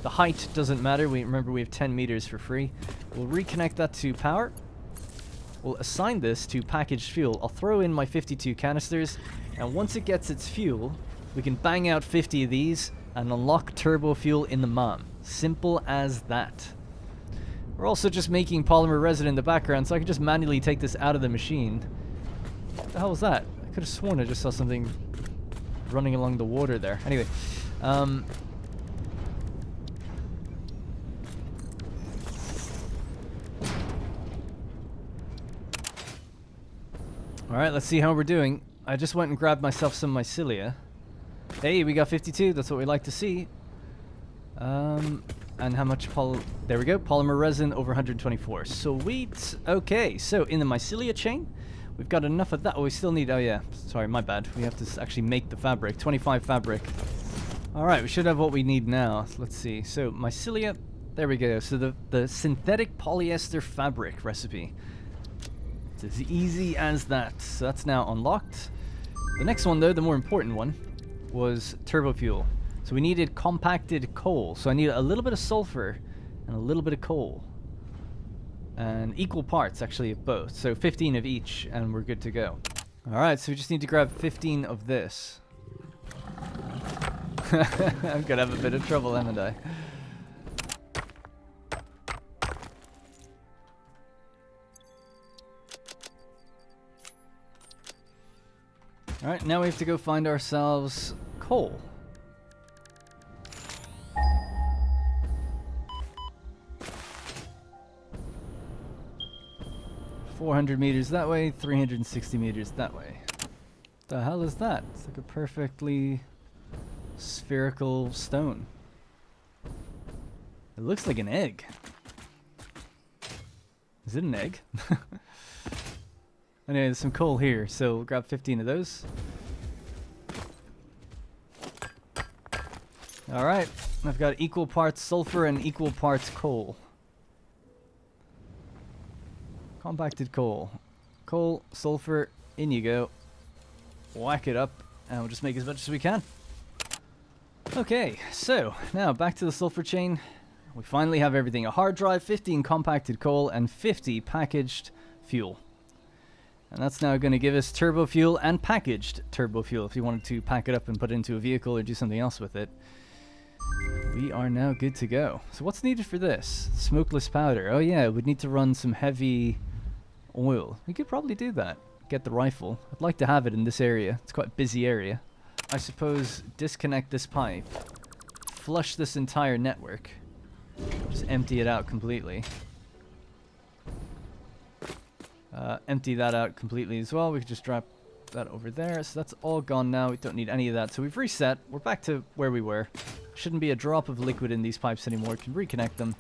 The height doesn't matter. Remember, we have 10 meters for free. We'll reconnect that to power. We'll assign this to packaged fuel. I'll throw in my 52 canisters, and once it gets its fuel, we can bang out 50 of these and unlock turbo fuel in the MOM. Simple as that. We're also just making polymer resin in the background, so I can just manually take this out of the machine. What the hell was that? I could have sworn I just saw something running along the water there. Anyway, alright, let's see how we're doing. I just went and grabbed myself some mycelia. Hey, we got 52. That's what we like to see. And how much there we go, polymer resin over 124. Sweet. Okay, so in the mycelia chain, we've got enough of that. Oh, we still need, oh yeah, sorry, my bad. We have to actually make the fabric, 25 fabric. All right, we should have what we need now. Let's see. So mycelia, there we go. So the synthetic polyester fabric recipe. It's as easy as that. So that's now unlocked. The next one though, the more important one, was turbo fuel. So we needed compacted coal. So I need a little bit of sulfur and a little bit of coal. And equal parts, actually, of both. So 15 of each, and we're good to go. Alright, so we just need to grab 15 of this. I'm gonna have a bit of trouble, haven't I? Alright, now we have to go find ourselves coal. 400 meters that way, 360 meters that way. The hell is that? It's like a perfectly spherical stone. It looks like an egg. Is it an egg? Anyway, there's some coal here, so we'll grab 15 of those. Alright, I've got equal parts sulfur and equal parts coal. Compacted coal. Coal, sulfur, in you go. Whack it up, and we'll just make as much as we can. Okay, so now back to the sulfur chain. We finally have everything. A hard drive, 15 compacted coal, and 50 packaged fuel. And that's now going to give us turbo fuel and packaged turbo fuel if you wanted to pack it up and put it into a vehicle or do something else with it. We are now good to go. So what's needed for this? Smokeless powder. Oh yeah, we'd need to run some heavy oil. We could probably do that. Get the rifle. I'd like to have it in this area. It's quite a busy area. I suppose disconnect this pipe. Flush this entire network. Just empty it out completely. Empty that out completely as well. We could just drop that over there. So that's all gone now. We don't need any of that. So we've reset. We're back to where we were. Shouldn't be a drop of liquid in these pipes anymore. Can reconnect them.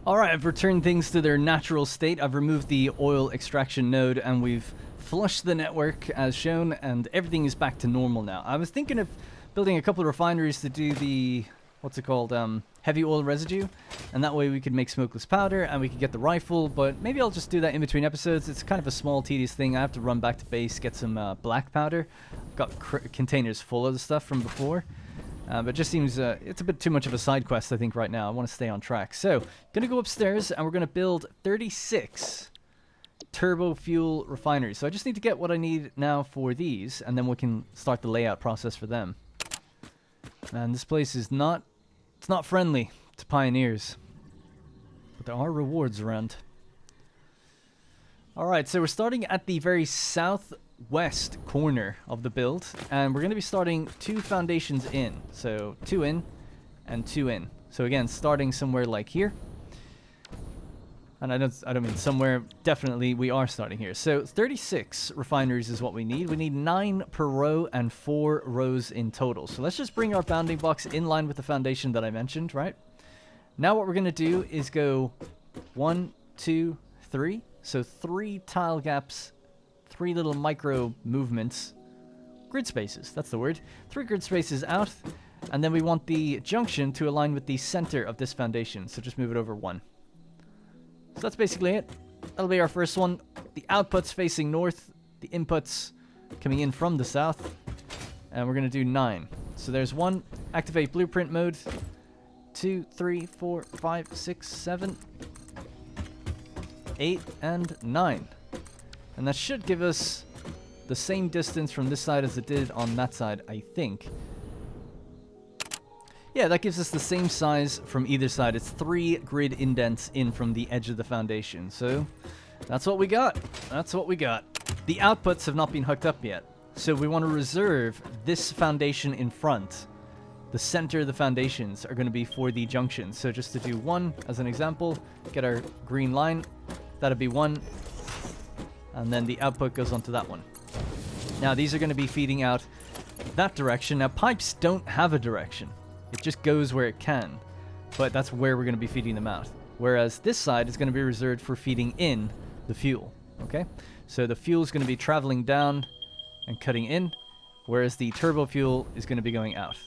Alright, I've returned things to their natural state. I've removed the oil extraction node and we've flushed the network as shown, and everything is back to normal now. I was thinking of building a couple of refineries to do the, what's it called, heavy oil residue, and that way we could make smokeless powder and we could get the rifle, but maybe I'll just do that in between episodes. It's kind of a small, tedious thing. I have to run back to base, get some black powder. Got containers full of the stuff from before. But it just seems it's a bit too much of a side quest, I think, right now. I want to stay on track. So, going to go upstairs, and we're going to build 36 turbo fuel refineries. So I just need to get what I need now for these, and then we can start the layout process for them. And this place is not... it's not friendly to pioneers. But there are rewards around. Alright, so we're starting at the very southwest corner of the build, and we're going to be starting 2 foundations in. So 2 in and 2 in. So again, starting somewhere like here. And I don't mean somewhere, definitely we are starting here. So 36 refineries is what we need. We need 9 per row and 4 rows in total. So let's just bring our bounding box in line with the foundation that I mentioned, right? Now what we're going to do is go 1, 2, 3. So 3 tile gaps, 3 little micro movements, grid spaces, that's the word. 3 grid spaces out, and then we want the junction to align with the center of this foundation. So just move it over 1. So that's basically it. That'll be our first one. The outputs facing north, the inputs coming in from the south, and we're going to do 9. So there's 1, activate blueprint mode, 2, 3, 4, 5, 6, 7, 8, and 9. And that should give us the same distance from this side as it did on that side, I think. Yeah, that gives us the same size from either side. It's 3 grid indents in from the edge of the foundation. So that's what we got. That's what we got. The outputs have not been hooked up yet. So we want to reserve this foundation in front. The center of the foundations are going to be for the junctions. So just to do 1 as an example, get our green line. That'll be 1. And then the output goes onto that one. Now these are going to be feeding out that direction. Now pipes don't have a direction. It just goes where it can. But that's where we're going to be feeding them out. Whereas this side is going to be reserved for feeding in the fuel. Okay? So the fuel is going to be traveling down and cutting in. Whereas the turbo fuel is going to be going out.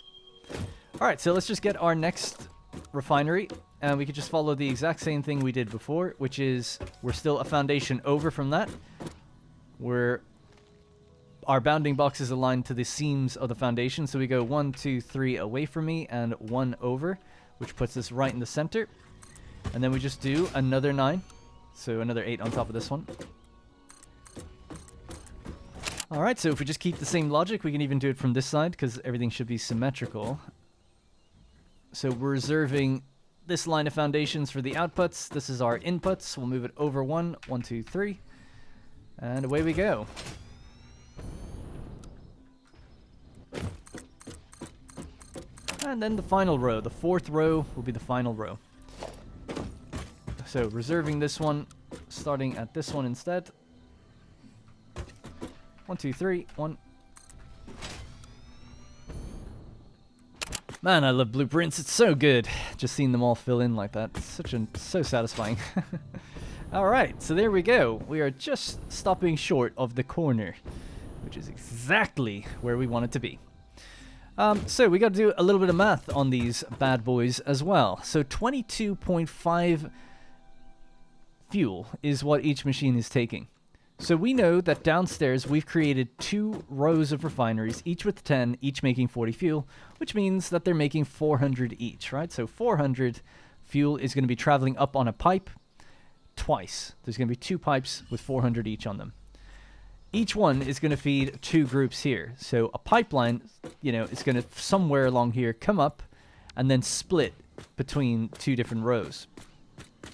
Alright, so let's just get our next refinery. And we could just follow the exact same thing we did before. Which is, we're still a foundation over from that. Our bounding box is aligned to the seams of the foundation. So we go 1, 2, 3 away from me and 1 over, which puts us right in the center. And then we just do another 9. So another 8 on top of this one. Alright, so if we just keep the same logic, we can even do it from this side because everything should be symmetrical. So we're reserving this line of foundations for the outputs. This is our inputs. We'll move it over 1, 1, 2, 3. And away we go. And then the final row. The 4th row will be the final row. So reserving this one, starting at this one instead. 1, 2, 3, 1. Man, I love blueprints. It's so good. Just seeing them all fill in like that. It's so satisfying. Alright, so there we go. We are just stopping short of the corner, which is exactly where we want it to be. So we got to do a little bit of math on these bad boys as well. So 22.5 fuel is what each machine is taking. So we know that downstairs we've created 2 rows of refineries, each with 10, each making 40 fuel, which means that they're making 400 each, right? So 400 fuel is going to be traveling up on a pipe twice. There's going to be 2 pipes with 400 each on them. Each one is going to feed 2 groups here. So a pipeline, you know, is going to somewhere along here come up and then split between 2 different rows.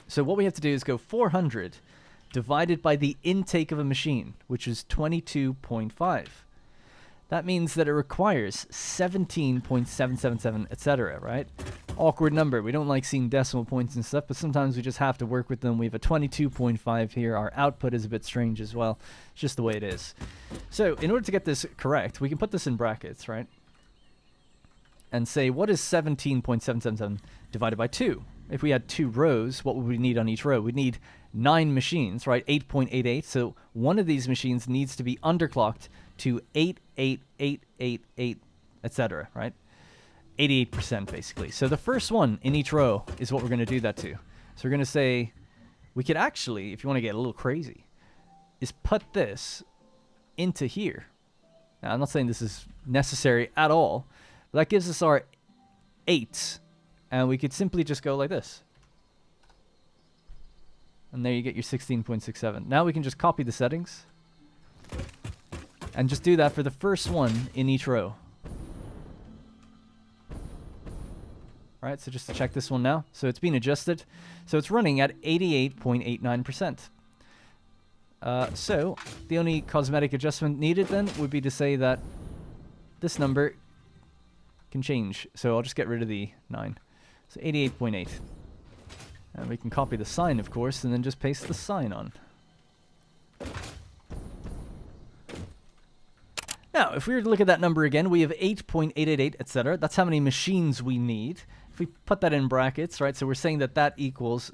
So what we have to do is go 400 divided by the intake of a machine, which is 22.5. That means that it requires 17.777, etc., right? Awkward number. We don't like seeing decimal points and stuff, but sometimes we just have to work with them. We have a 22.5 here. Our output is a bit strange as well. It's just the way it is. So in order to get this correct, we can put this in brackets, right? and say, what is 17.777 divided by 2? If we had 2 rows, what would we need on each row? We'd need 9 machines, right? 8.88. So one of these machines needs to be underclocked to 88888, etc., right? 88% basically. So the first one in each row is what we're going to do that to. So we're going to say, we could actually, if you want to get a little crazy, is put this into here. Now, I'm not saying this is necessary at all, but that gives us our 8, and we could simply just go like this. And there you get your 16.67. Now we can just copy the settings and just do that for the first one in each row. Alright, so just to check this one now. So it's been adjusted. So it's running at 88.89%. So the only cosmetic adjustment needed then would be to say that this number can change. So I'll just get rid of the 9. So 88.8. And we can copy the sign, of course, and then just paste the sign on. Now, if we were to look at that number again, we have 8.888, etc. That's how many machines we need. If we put that in brackets, right, so we're saying that that equals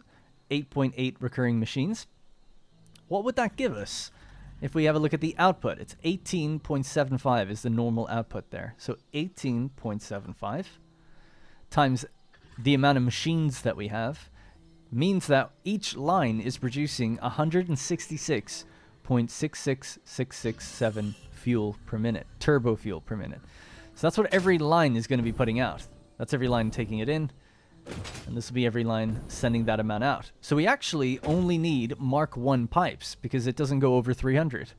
8.8 recurring machines. What would that give us? If we have a look at the output, it's 18.75 is the normal output there. So 18.75 times the amount of machines that we have means that each line is producing 166.66667 fuel per minute, turbo fuel per minute. So that's what every line is going to be putting out. That's every line taking it in, and this will be every line sending that amount out. So we actually only need Mark 1 pipes because it doesn't go over 300.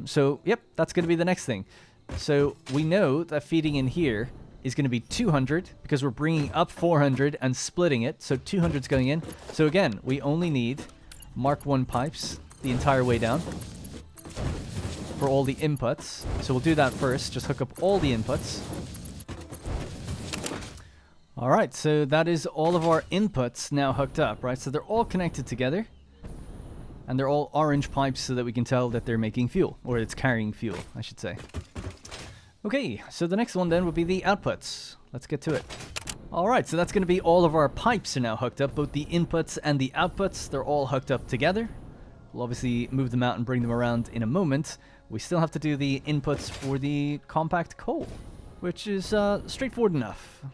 So, yep, that's going to be the next thing. So we know that feeding in here is going to be 200 because we're bringing up 400 and splitting it. So 200 is going in. So again, we only need Mark 1 pipes the entire way down for all the inputs. So we'll do that first. Just hook up all the inputs. All right, so that is all of our inputs now hooked up, right? So they're all connected together, and they're all orange pipes so that we can tell that they're making fuel, or it's carrying fuel, I should say. Okay, so the next one then would be the outputs. Let's get to it. All right, so that's going to be all of our pipes are now hooked up, both the inputs and the outputs. They're all hooked up together. We'll obviously move them out and bring them around in a moment. We still have to do the inputs for the compact coal, which is straightforward enough.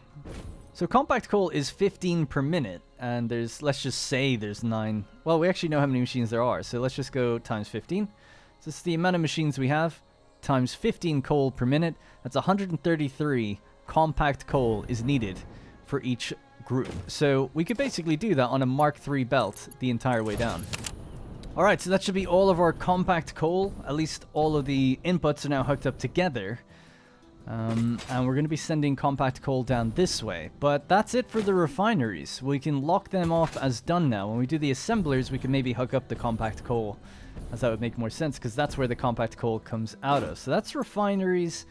So compact coal is 15 per minute, and there's, let's just say there's 9. Well, we actually know how many machines there are, so let's just go times 15. So this is the amount of machines we have, times 15 coal per minute. That's 133 compact coal is needed for each group. So we could basically do that on a Mark III belt the entire way down. Alright, so that should be all of our compact coal. At least all of the inputs are now hooked up together. And we're going to be sending compact coal down this way. But that's it for the refineries. We can lock them off as done now. When we do the assemblers, we can maybe hook up the compact coal, as that would make more sense, because that's where the compact coal comes out of. So that's refineries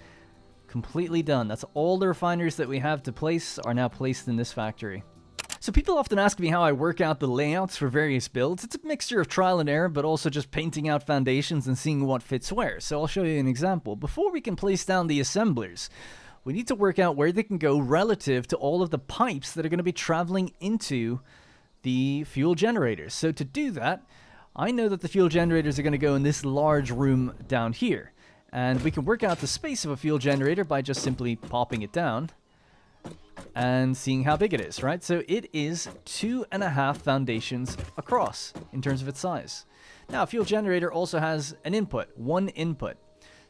completely done. That's all the refineries that we have to place are now placed in this factory. So people often ask me how I work out the layouts for various builds. It's a mixture of trial and error, but also just painting out foundations and seeing what fits where. So I'll show you an example. Before we can place down the assemblers, we need to work out where they can go relative to all of the pipes that are going to be traveling into the fuel generators. So to do that, I know that the fuel generators are going to go in this large room down here. And we can work out the space of a fuel generator by just simply popping it down and seeing how big it is, right? So it is 2.5 foundations across in terms of its size. Now, a fuel generator also has an input, one input.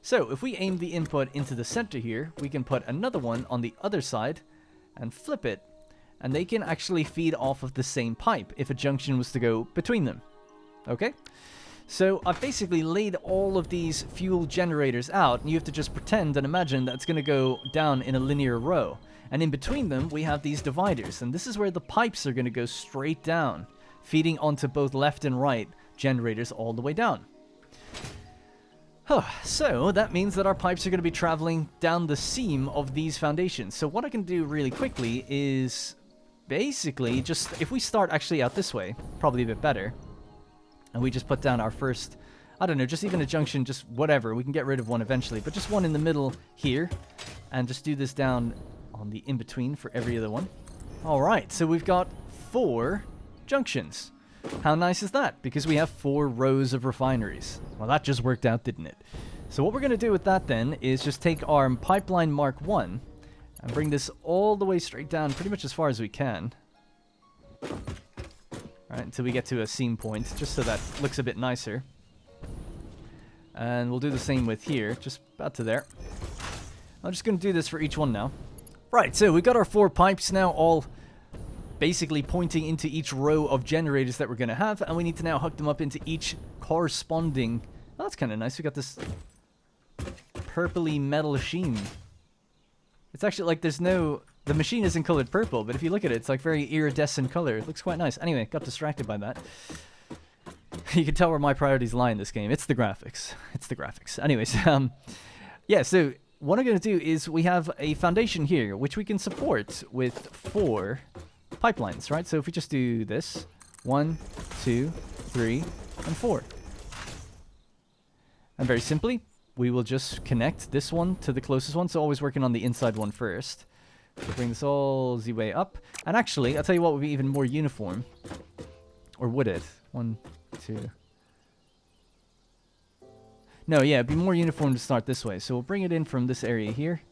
So if we aim the input into the center here, we can put another one on the other side and flip it, and they can actually feed off of the same pipe if a junction was to go between them. Okay? So I've basically laid all of these fuel generators out, and you have to just pretend and imagine that it's going to go down in a linear row. And in between them, we have these dividers, and this is where the pipes are going to go straight down, feeding onto both left and right generators all the way down. So that means that our pipes are going to be traveling down the seam of these foundations. So what I can do really quickly is basically just, if we start actually out this way, probably a bit better, and we just put down our first, I don't know, just even a junction, just whatever. We can get rid of one eventually, but just one in the middle here, and just do this down on the in-between for every other one. Alright, so we've got 4 junctions. How nice is that? Because we have 4 rows of refineries. Well, that just worked out, didn't it? So what we're going to do with that then is just take our pipeline Mark 1 and bring this all the way straight down pretty much as far as we can. Alright, until we get to a seam point, just so that looks a bit nicer. And we'll do the same with here, just about to there. I'm just going to do this for each one now. Right, so we've got our 4 pipes now, all basically pointing into each row of generators that we're going to have, and we need to now hook them up into each corresponding... Oh, that's kind of nice. We got this purpley metal sheen. It's actually like there's no... The machine isn't colored purple, but if you look at it, it's like very iridescent color. It looks quite nice. Anyway, got distracted by that. You can tell where my priorities lie in this game. It's the graphics. It's the graphics. Anyways, yeah, so what I'm going to do is we have a foundation here, which we can support with 4 pipelines, right? So if we just do this, 1, 2, 3, and 4. And very simply, we will just connect this one to the closest one, so always working on the inside one first. So bring this all the way up. And actually, I'll tell you what would be even more uniform. Or would it? 1, 2... No, yeah, it'd be more uniform to start this way. So we'll bring it in from this area here.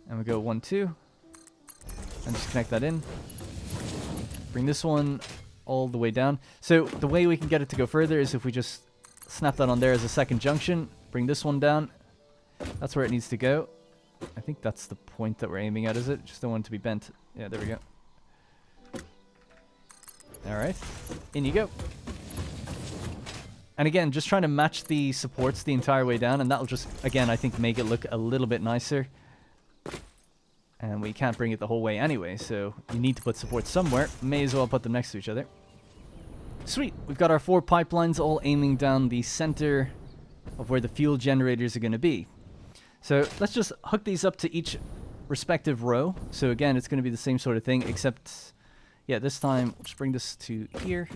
And we go 1, 2. And just connect that in. Bring this one all the way down. So the way we can get it to go further is if we just snap that on there as a second junction. Bring this one down. That's where it needs to go. I think that's the point that we're aiming at, is it? Just don't want it to be bent. Yeah, there we go. Alright. In you go. And again, just trying to match the supports the entire way down, and that'll just, again, I think make it look a little bit nicer. And we can't bring it the whole way anyway, so you need to put supports somewhere. May as well put them next to each other. Sweet. We've got our 4 pipelines all aiming down the center of where the fuel generators are going to be. So let's just hook these up to each respective row. So again, it's going to be the same sort of thing, except, yeah, this time we'll just bring this to here.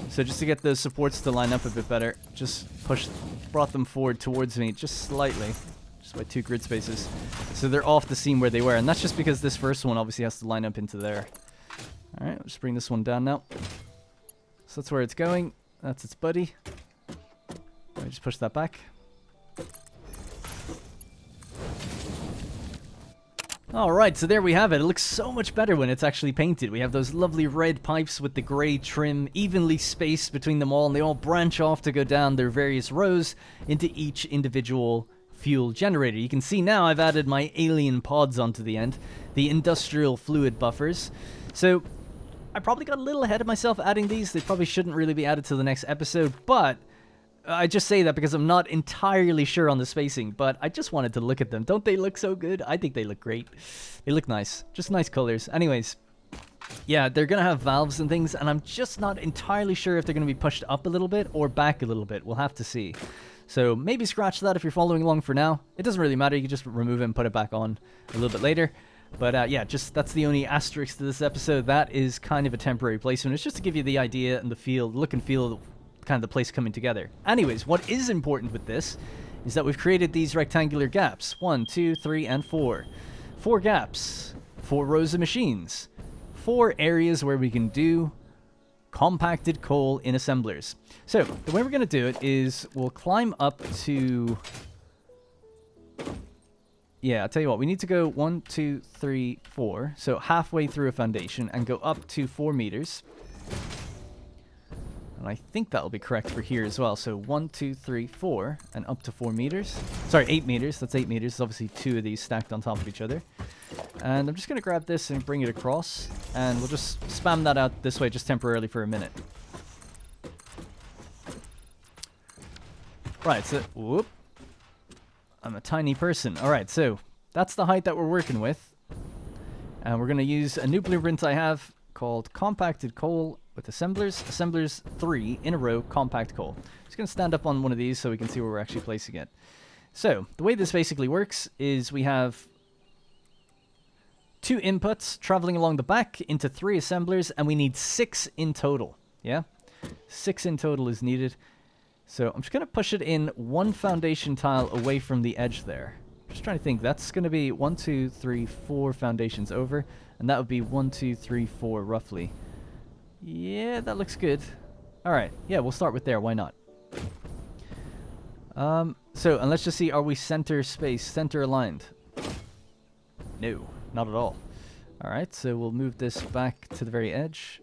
So just to get the supports to line up a bit better, just brought them forward towards me just slightly, just by 2 grid spaces. So they're off the seam where they were, and that's just because this first one obviously has to line up into there. Alright, we'll just bring this one down now. So that's where it's going. That's its buddy. Let me just push that back. Alright, so there we have it. It looks so much better when it's actually painted. We have those lovely red pipes with the grey trim, evenly spaced between them all, and they all branch off to go down their various rows into each individual fuel generator. You can see now I've added my alien pods onto the end, the industrial fluid buffers. So I probably got a little ahead of myself adding these. They probably shouldn't really be added to the next episode, but I just say that because I'm not entirely sure on the spacing, but I just wanted to look at them. Don't they look so good? I think they look great. They look nice. Just nice colors. Anyways, yeah, they're going to have valves and things, and I'm just not entirely sure if they're going to be pushed up a little bit or back a little bit. We'll have to see. So maybe scratch that if you're following along for now. It doesn't really matter. You can just remove it and put it back on a little bit later. But yeah, just that's the only asterisk to this episode. That is kind of a temporary placement. It's just to give you the idea and the feel, look and feel of kind of the place coming together. Anyways, what is important with this is that we've created these rectangular gaps. 1, 2, 3, and 4. 4 gaps. 4 rows of machines. 4 areas where we can do compacted coal in assemblers. So, the way we're going to do it is we'll climb up to... Yeah, I'll tell you what, we need to go 1, 2, 3, 4. So halfway through a foundation and go up to 4 meters. And I think that'll be correct for here as well. So 1, 2, 3, 4, and up to 4 meters. Sorry, 8 meters. That's 8 meters. There's obviously 2 of these stacked on top of each other. And I'm just going to grab this and bring it across. And we'll just spam that out this way just temporarily for a minute. Right, so... Whoop. I'm a tiny person. Alright, so that's the height that we're working with. And we're going to use a new blueprint I have called Compacted Coal with Assemblers. Assemblers 3 in a row, Compact Coal. Just going to stand up on one of these so we can see where we're actually placing it. So, the way this basically works is we have 2 inputs traveling along the back into 3 assemblers, and we need 6 in total. Yeah? 6 in total is needed. So I'm just going to push it in 1 foundation tile away from the edge there. Just trying to think. That's going to be 1, 2, 3, 4 foundations over. And that would be 1, 2, 3, 4 roughly. Yeah, that looks good. Alright, yeah, we'll start with there. Why not? So, and let's just see, are we center aligned? No, not at all. Alright, so we'll move this back to the very edge.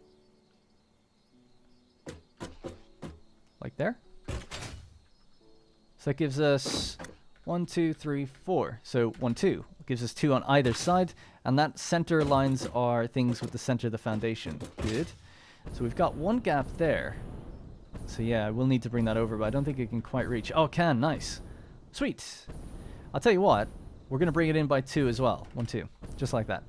Like there. So that gives us 1, 2, 3, 4. So 1, 2. It gives us 2 on either side. And that center lines are things with the center of the foundation. Good. So we've got one gap there. So yeah, we'll need to bring that over, but I don't think it can quite reach. Oh, it can. Nice. Sweet. I'll tell you what. We're going to bring it in by 2 as well. 1, 2. Just like that.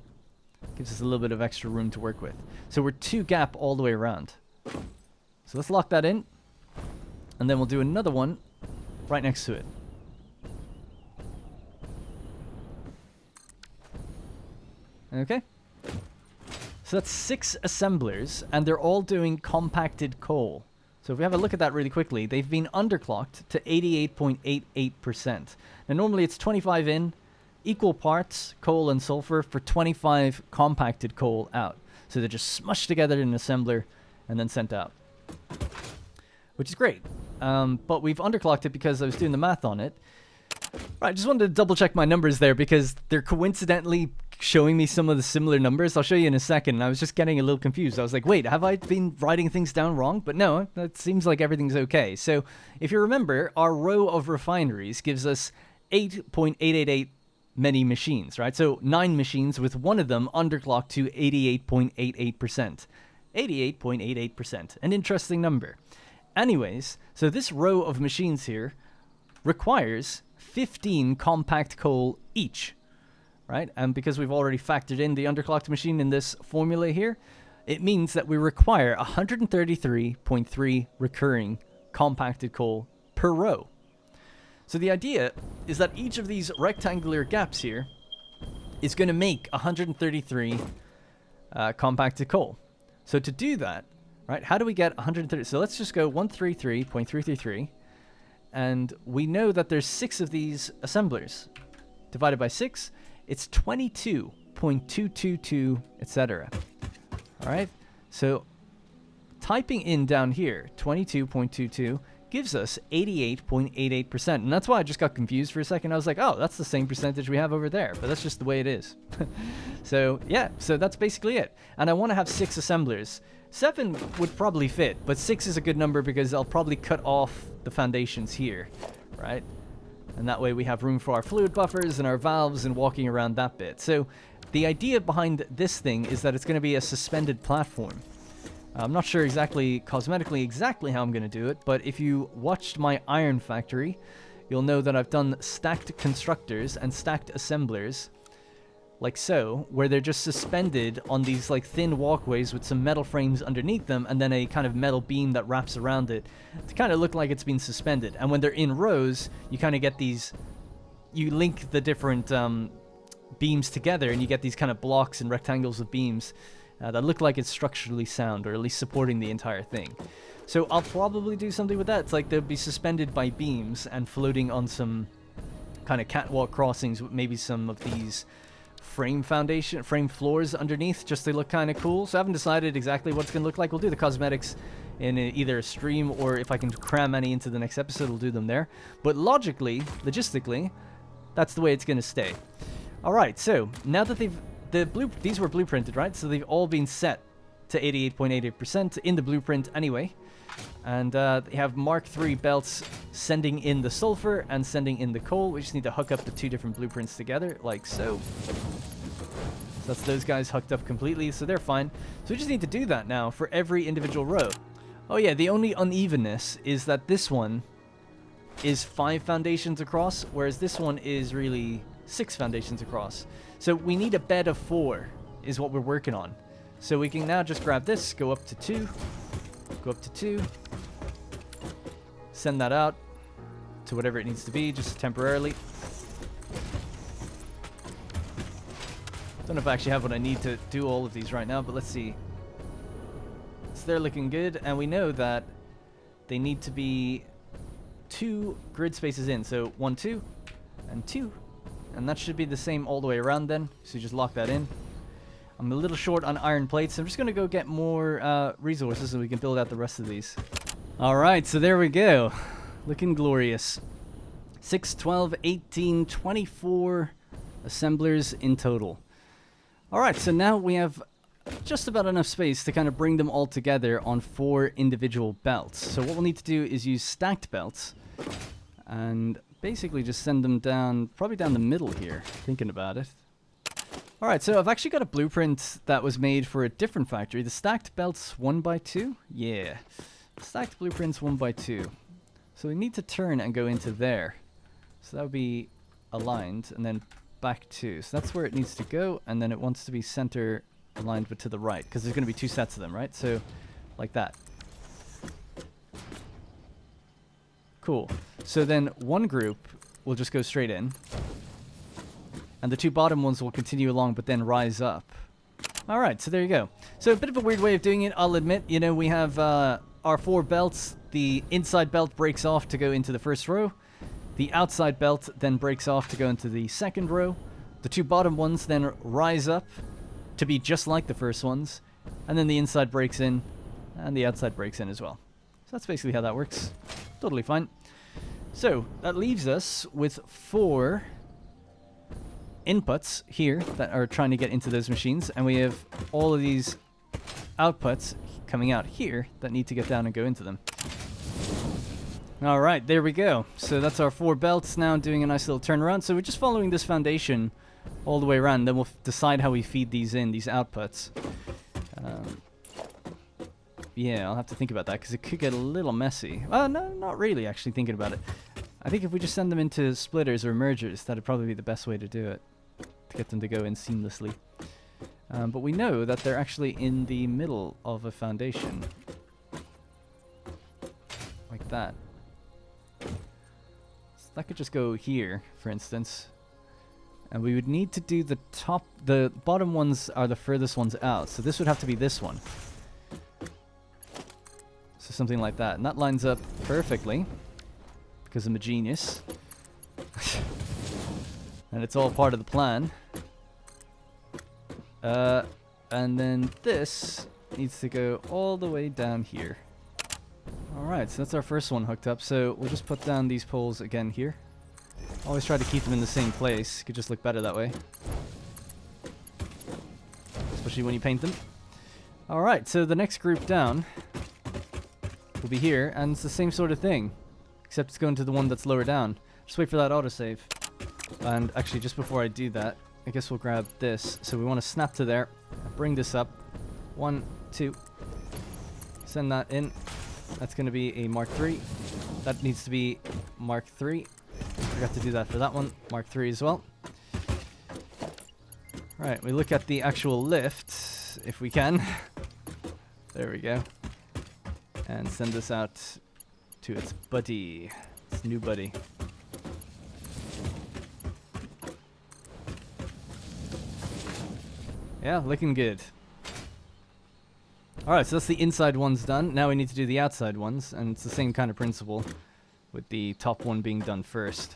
Gives us a little bit of extra room to work with. So we're 2 gap all the way around. So let's lock that in. And then we'll do another one right next to it. Okay. So that's 6 assemblers, and they're all doing compacted coal. So if we have a look at that really quickly, they've been underclocked to 88.88%. Now normally it's 25 in, equal parts coal and sulfur for 25 compacted coal out. So they're just smushed together in an assembler and then sent out. Which is great. But we've underclocked it because I was doing the math on it. Right, I just wanted to double check my numbers there because they're coincidentally showing me some of the similar numbers. I'll show you in a second. And I was just getting a little confused. I was like, wait, have I been writing things down wrong? But no, it seems like everything's okay. So if you remember, our row of refineries gives us 8.888 many machines, right? So 9 machines with one of them underclocked to 88.88%. 88.88%. An interesting number. Anyways, so this row of machines here requires 15 compact coal each, right? And because we've already factored in the underclocked machine in this formula here, it means that we require 133.3 recurring compacted coal per row. So the idea is that each of these rectangular gaps here is going to make 133 compacted coal. So to do that, right, how do we get 130? So let's just go 133.333. And we know that there's 6 of these assemblers. Divided by 6, it's 22.222, etc. All right. So typing in down here, 22.22 gives us 88.88%. And that's why I just got confused for a second. I was like, oh, that's the same percentage we have over there. But that's just the way it is. So, yeah. So that's basically it. And I want to have 6 assemblers. 7 would probably fit, but 6 is a good number because I'll probably cut off the foundations here, right? And that way we have room for our fluid buffers and our valves and walking around that bit. So the idea behind this thing is that it's going to be a suspended platform. I'm not sure exactly, cosmetically, exactly how I'm going to do it, but if you watched my iron factory, you'll know that I've done stacked constructors and stacked assemblers, like so, where they're just suspended on these like thin walkways with some metal frames underneath them and then a kind of metal beam that wraps around it to kind of look like it's been suspended. And when they're in rows, you kind of get these, you link the different beams together and you get these kind of blocks and rectangles of beams that look like it's structurally sound, or at least supporting the entire thing. So I'll probably do something with that. It's like they'll be suspended by beams and floating on some kind of catwalk crossings with maybe some of these frame floors underneath, just to look kind of cool. So I haven't decided exactly what it's going to look like. We'll do the cosmetics in either a stream, or if I can cram any into the next episode, we'll do them there. But logically, logistically, that's the way it's going to stay. All right, so now that these were blueprinted, right? So they've all been set to 88.88% in the blueprint anyway. And they have Mark III belts sending in the sulfur and sending in the coal. We just need to hook up the 2 different blueprints together, like so. So that's those guys hooked up completely, so they're fine. So we just need to do that now for every individual row. Oh yeah, the only unevenness is that this one is 5 foundations across, whereas this one is really 6 foundations across. So we need a bed of 4 is what we're working on. So we can now just grab this, go up to 2, go up to 2, send that out to whatever it needs to be, just temporarily. Don't know if I actually have what I need to do all of these right now, but let's see. So they're looking good, and we know that they need to be 2 grid spaces in. So 1, 2, and 2, and that should be the same all the way around then. So you just lock that in. I'm a little short on iron plates, so I'm just going to go get more resources so we can build out the rest of these. Alright, so there we go. Looking glorious. 6, 12, 18, 24 assemblers in total. Alright, so now we have just about enough space to kind of bring them all together on 4 individual belts. So what we'll need to do is use stacked belts and basically just send them down, probably down the middle here, thinking about it. Alright, so I've actually got a blueprint that was made for a different factory. The stacked belts 1x2? Yeah. Stacked blueprints 1x2. So we need to turn and go into there. So that would be aligned and then back 2. So that's where it needs to go, and then it wants to be center aligned but to the right, because there's going to be 2 sets of them, right? So like that. Cool. So then one group will just go straight in. And the 2 bottom ones will continue along, but then rise up. Alright, so there you go. So a bit of a weird way of doing it, I'll admit. You know, we have our 4 belts. The inside belt breaks off to go into the first row. The outside belt then breaks off to go into the second row. The 2 bottom ones then rise up to be just like the first ones. And then the inside breaks in, and the outside breaks in as well. So that's basically how that works. Totally fine. So that leaves us with 4... inputs here that are trying to get into those machines, and we have all of these outputs coming out here that need to get down and go into them. Alright, there we go. So that's our 4 belts now doing a nice little turnaround. So we're just following this foundation all the way around, then we'll decide how we feed these in, these outputs. Yeah, I'll have to think about that because it could get a little messy. No, not really actually thinking about it. I think if we just send them into splitters or mergers, that'd probably be the best way to do it, to get them to go in seamlessly. But we know that they're actually in the middle of a foundation. Like that. So that could just go here, for instance. And we would need to do the bottom ones are the furthest ones out. So this would have to be this one. So something like that. And that lines up perfectly, because I'm a genius. And it's all part of the plan. And then this needs to go all the way down here. Alright, so that's our first one hooked up. So we'll just put down these poles again here. Always try to keep them in the same place. Could just look better that way. Especially when you paint them. Alright, so the next group down will be here, and it's the same sort of thing. Except it's going to the one that's lower down. Just wait for that autosave. And actually, just before I do that, I guess we'll grab this. So we want to snap to there. Bring this up. 1, 2. Send that in. That's going to be a Mark III. That needs to be Mark III. Forgot to do that for that one. Mark III as well. Right, we look at the actual lift, if we can. There we go. And send this out to its buddy. Its new buddy. Yeah, looking good. Alright, so that's the inside ones done. Now we need to do the outside ones, and it's the same kind of principle, with the top one being done first.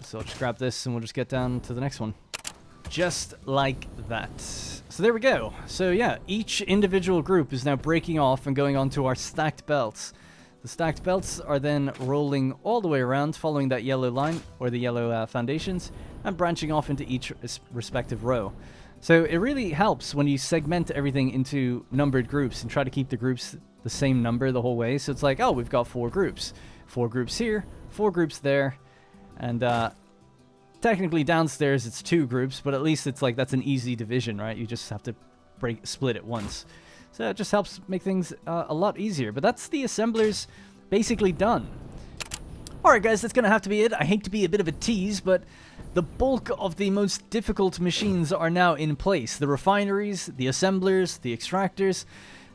So I'll just grab this and we'll just get down to the next one. Just like that. So there we go. So yeah, each individual group is now breaking off and going onto our stacked belts. The stacked belts are then rolling all the way around, following that yellow line, or the yellow foundations, and branching off into each respective row. So it really helps when you segment everything into numbered groups and try to keep the groups the same number the whole way. So it's like, oh, we've got 4 groups. 4 groups here, 4 groups there, and technically downstairs it's 2 groups, but at least it's like that's an easy division, right? You just have to split it once. So it just helps make things a lot easier. But that's the assemblers basically done. Alright guys, that's going to have to be it. I hate to be a bit of a tease, but the bulk of the most difficult machines are now in place. The refineries, the assemblers, the extractors.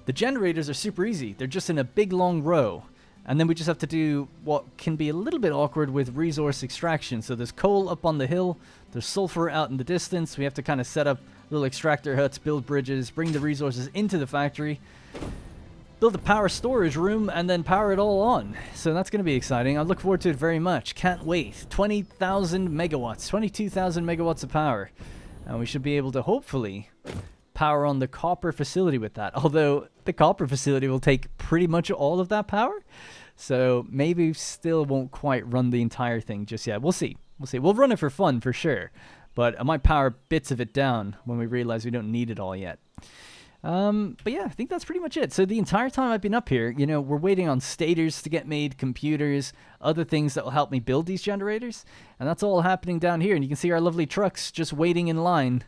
The generators are super easy. They're just in a big long row. And then we just have to do what can be a little bit awkward with resource extraction. So there's coal up on the hill, there's sulfur out in the distance. We have to kind of set up little extractor huts, build bridges, bring the resources into the factory. build a power storage room and then power it all on. So that's going to be exciting. I look forward to it very much. Can't wait. 20,000 megawatts, 22,000 megawatts of power. And we should be able to hopefully power on the copper facility with that. Although the copper facility will take pretty much all of that power. So maybe still won't quite run the entire thing just yet. We'll see. We'll see. We'll run it for fun for sure. But I might power bits of it down when we realize we don't need it all yet. But yeah, I think that's pretty much it. So the entire time I've been up here, you know, we're waiting on stators to get made, computers, other things that will help me build these generators. And that's all happening down here. And you can see our lovely trucks just waiting in line,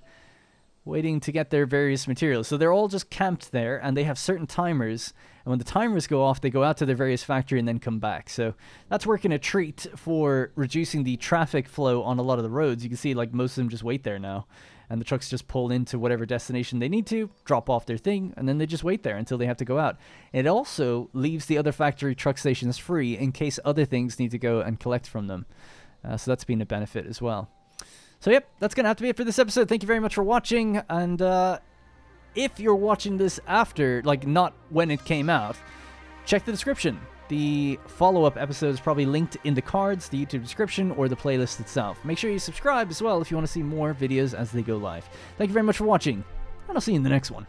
waiting to get their various materials. So they're all just camped there, and they have certain timers. And when the timers go off, they go out to their various factory and then come back. So that's working a treat for reducing the traffic flow on a lot of the roads. You can see like most of them just wait there now. And the trucks just pull into whatever destination they need to, drop off their thing, and then they just wait there until they have to go out. It also leaves the other factory truck stations free in case other things need to go and collect from them. So that's been a benefit as well. So yep, that's going to have to be it for this episode. Thank you very much for watching. And if you're watching this after, like not when it came out, check the description. The follow-up episode is probably linked in the cards, the YouTube description, or the playlist itself. Make sure you subscribe as well if you want to see more videos as they go live. Thank you very much for watching, and I'll see you in the next one.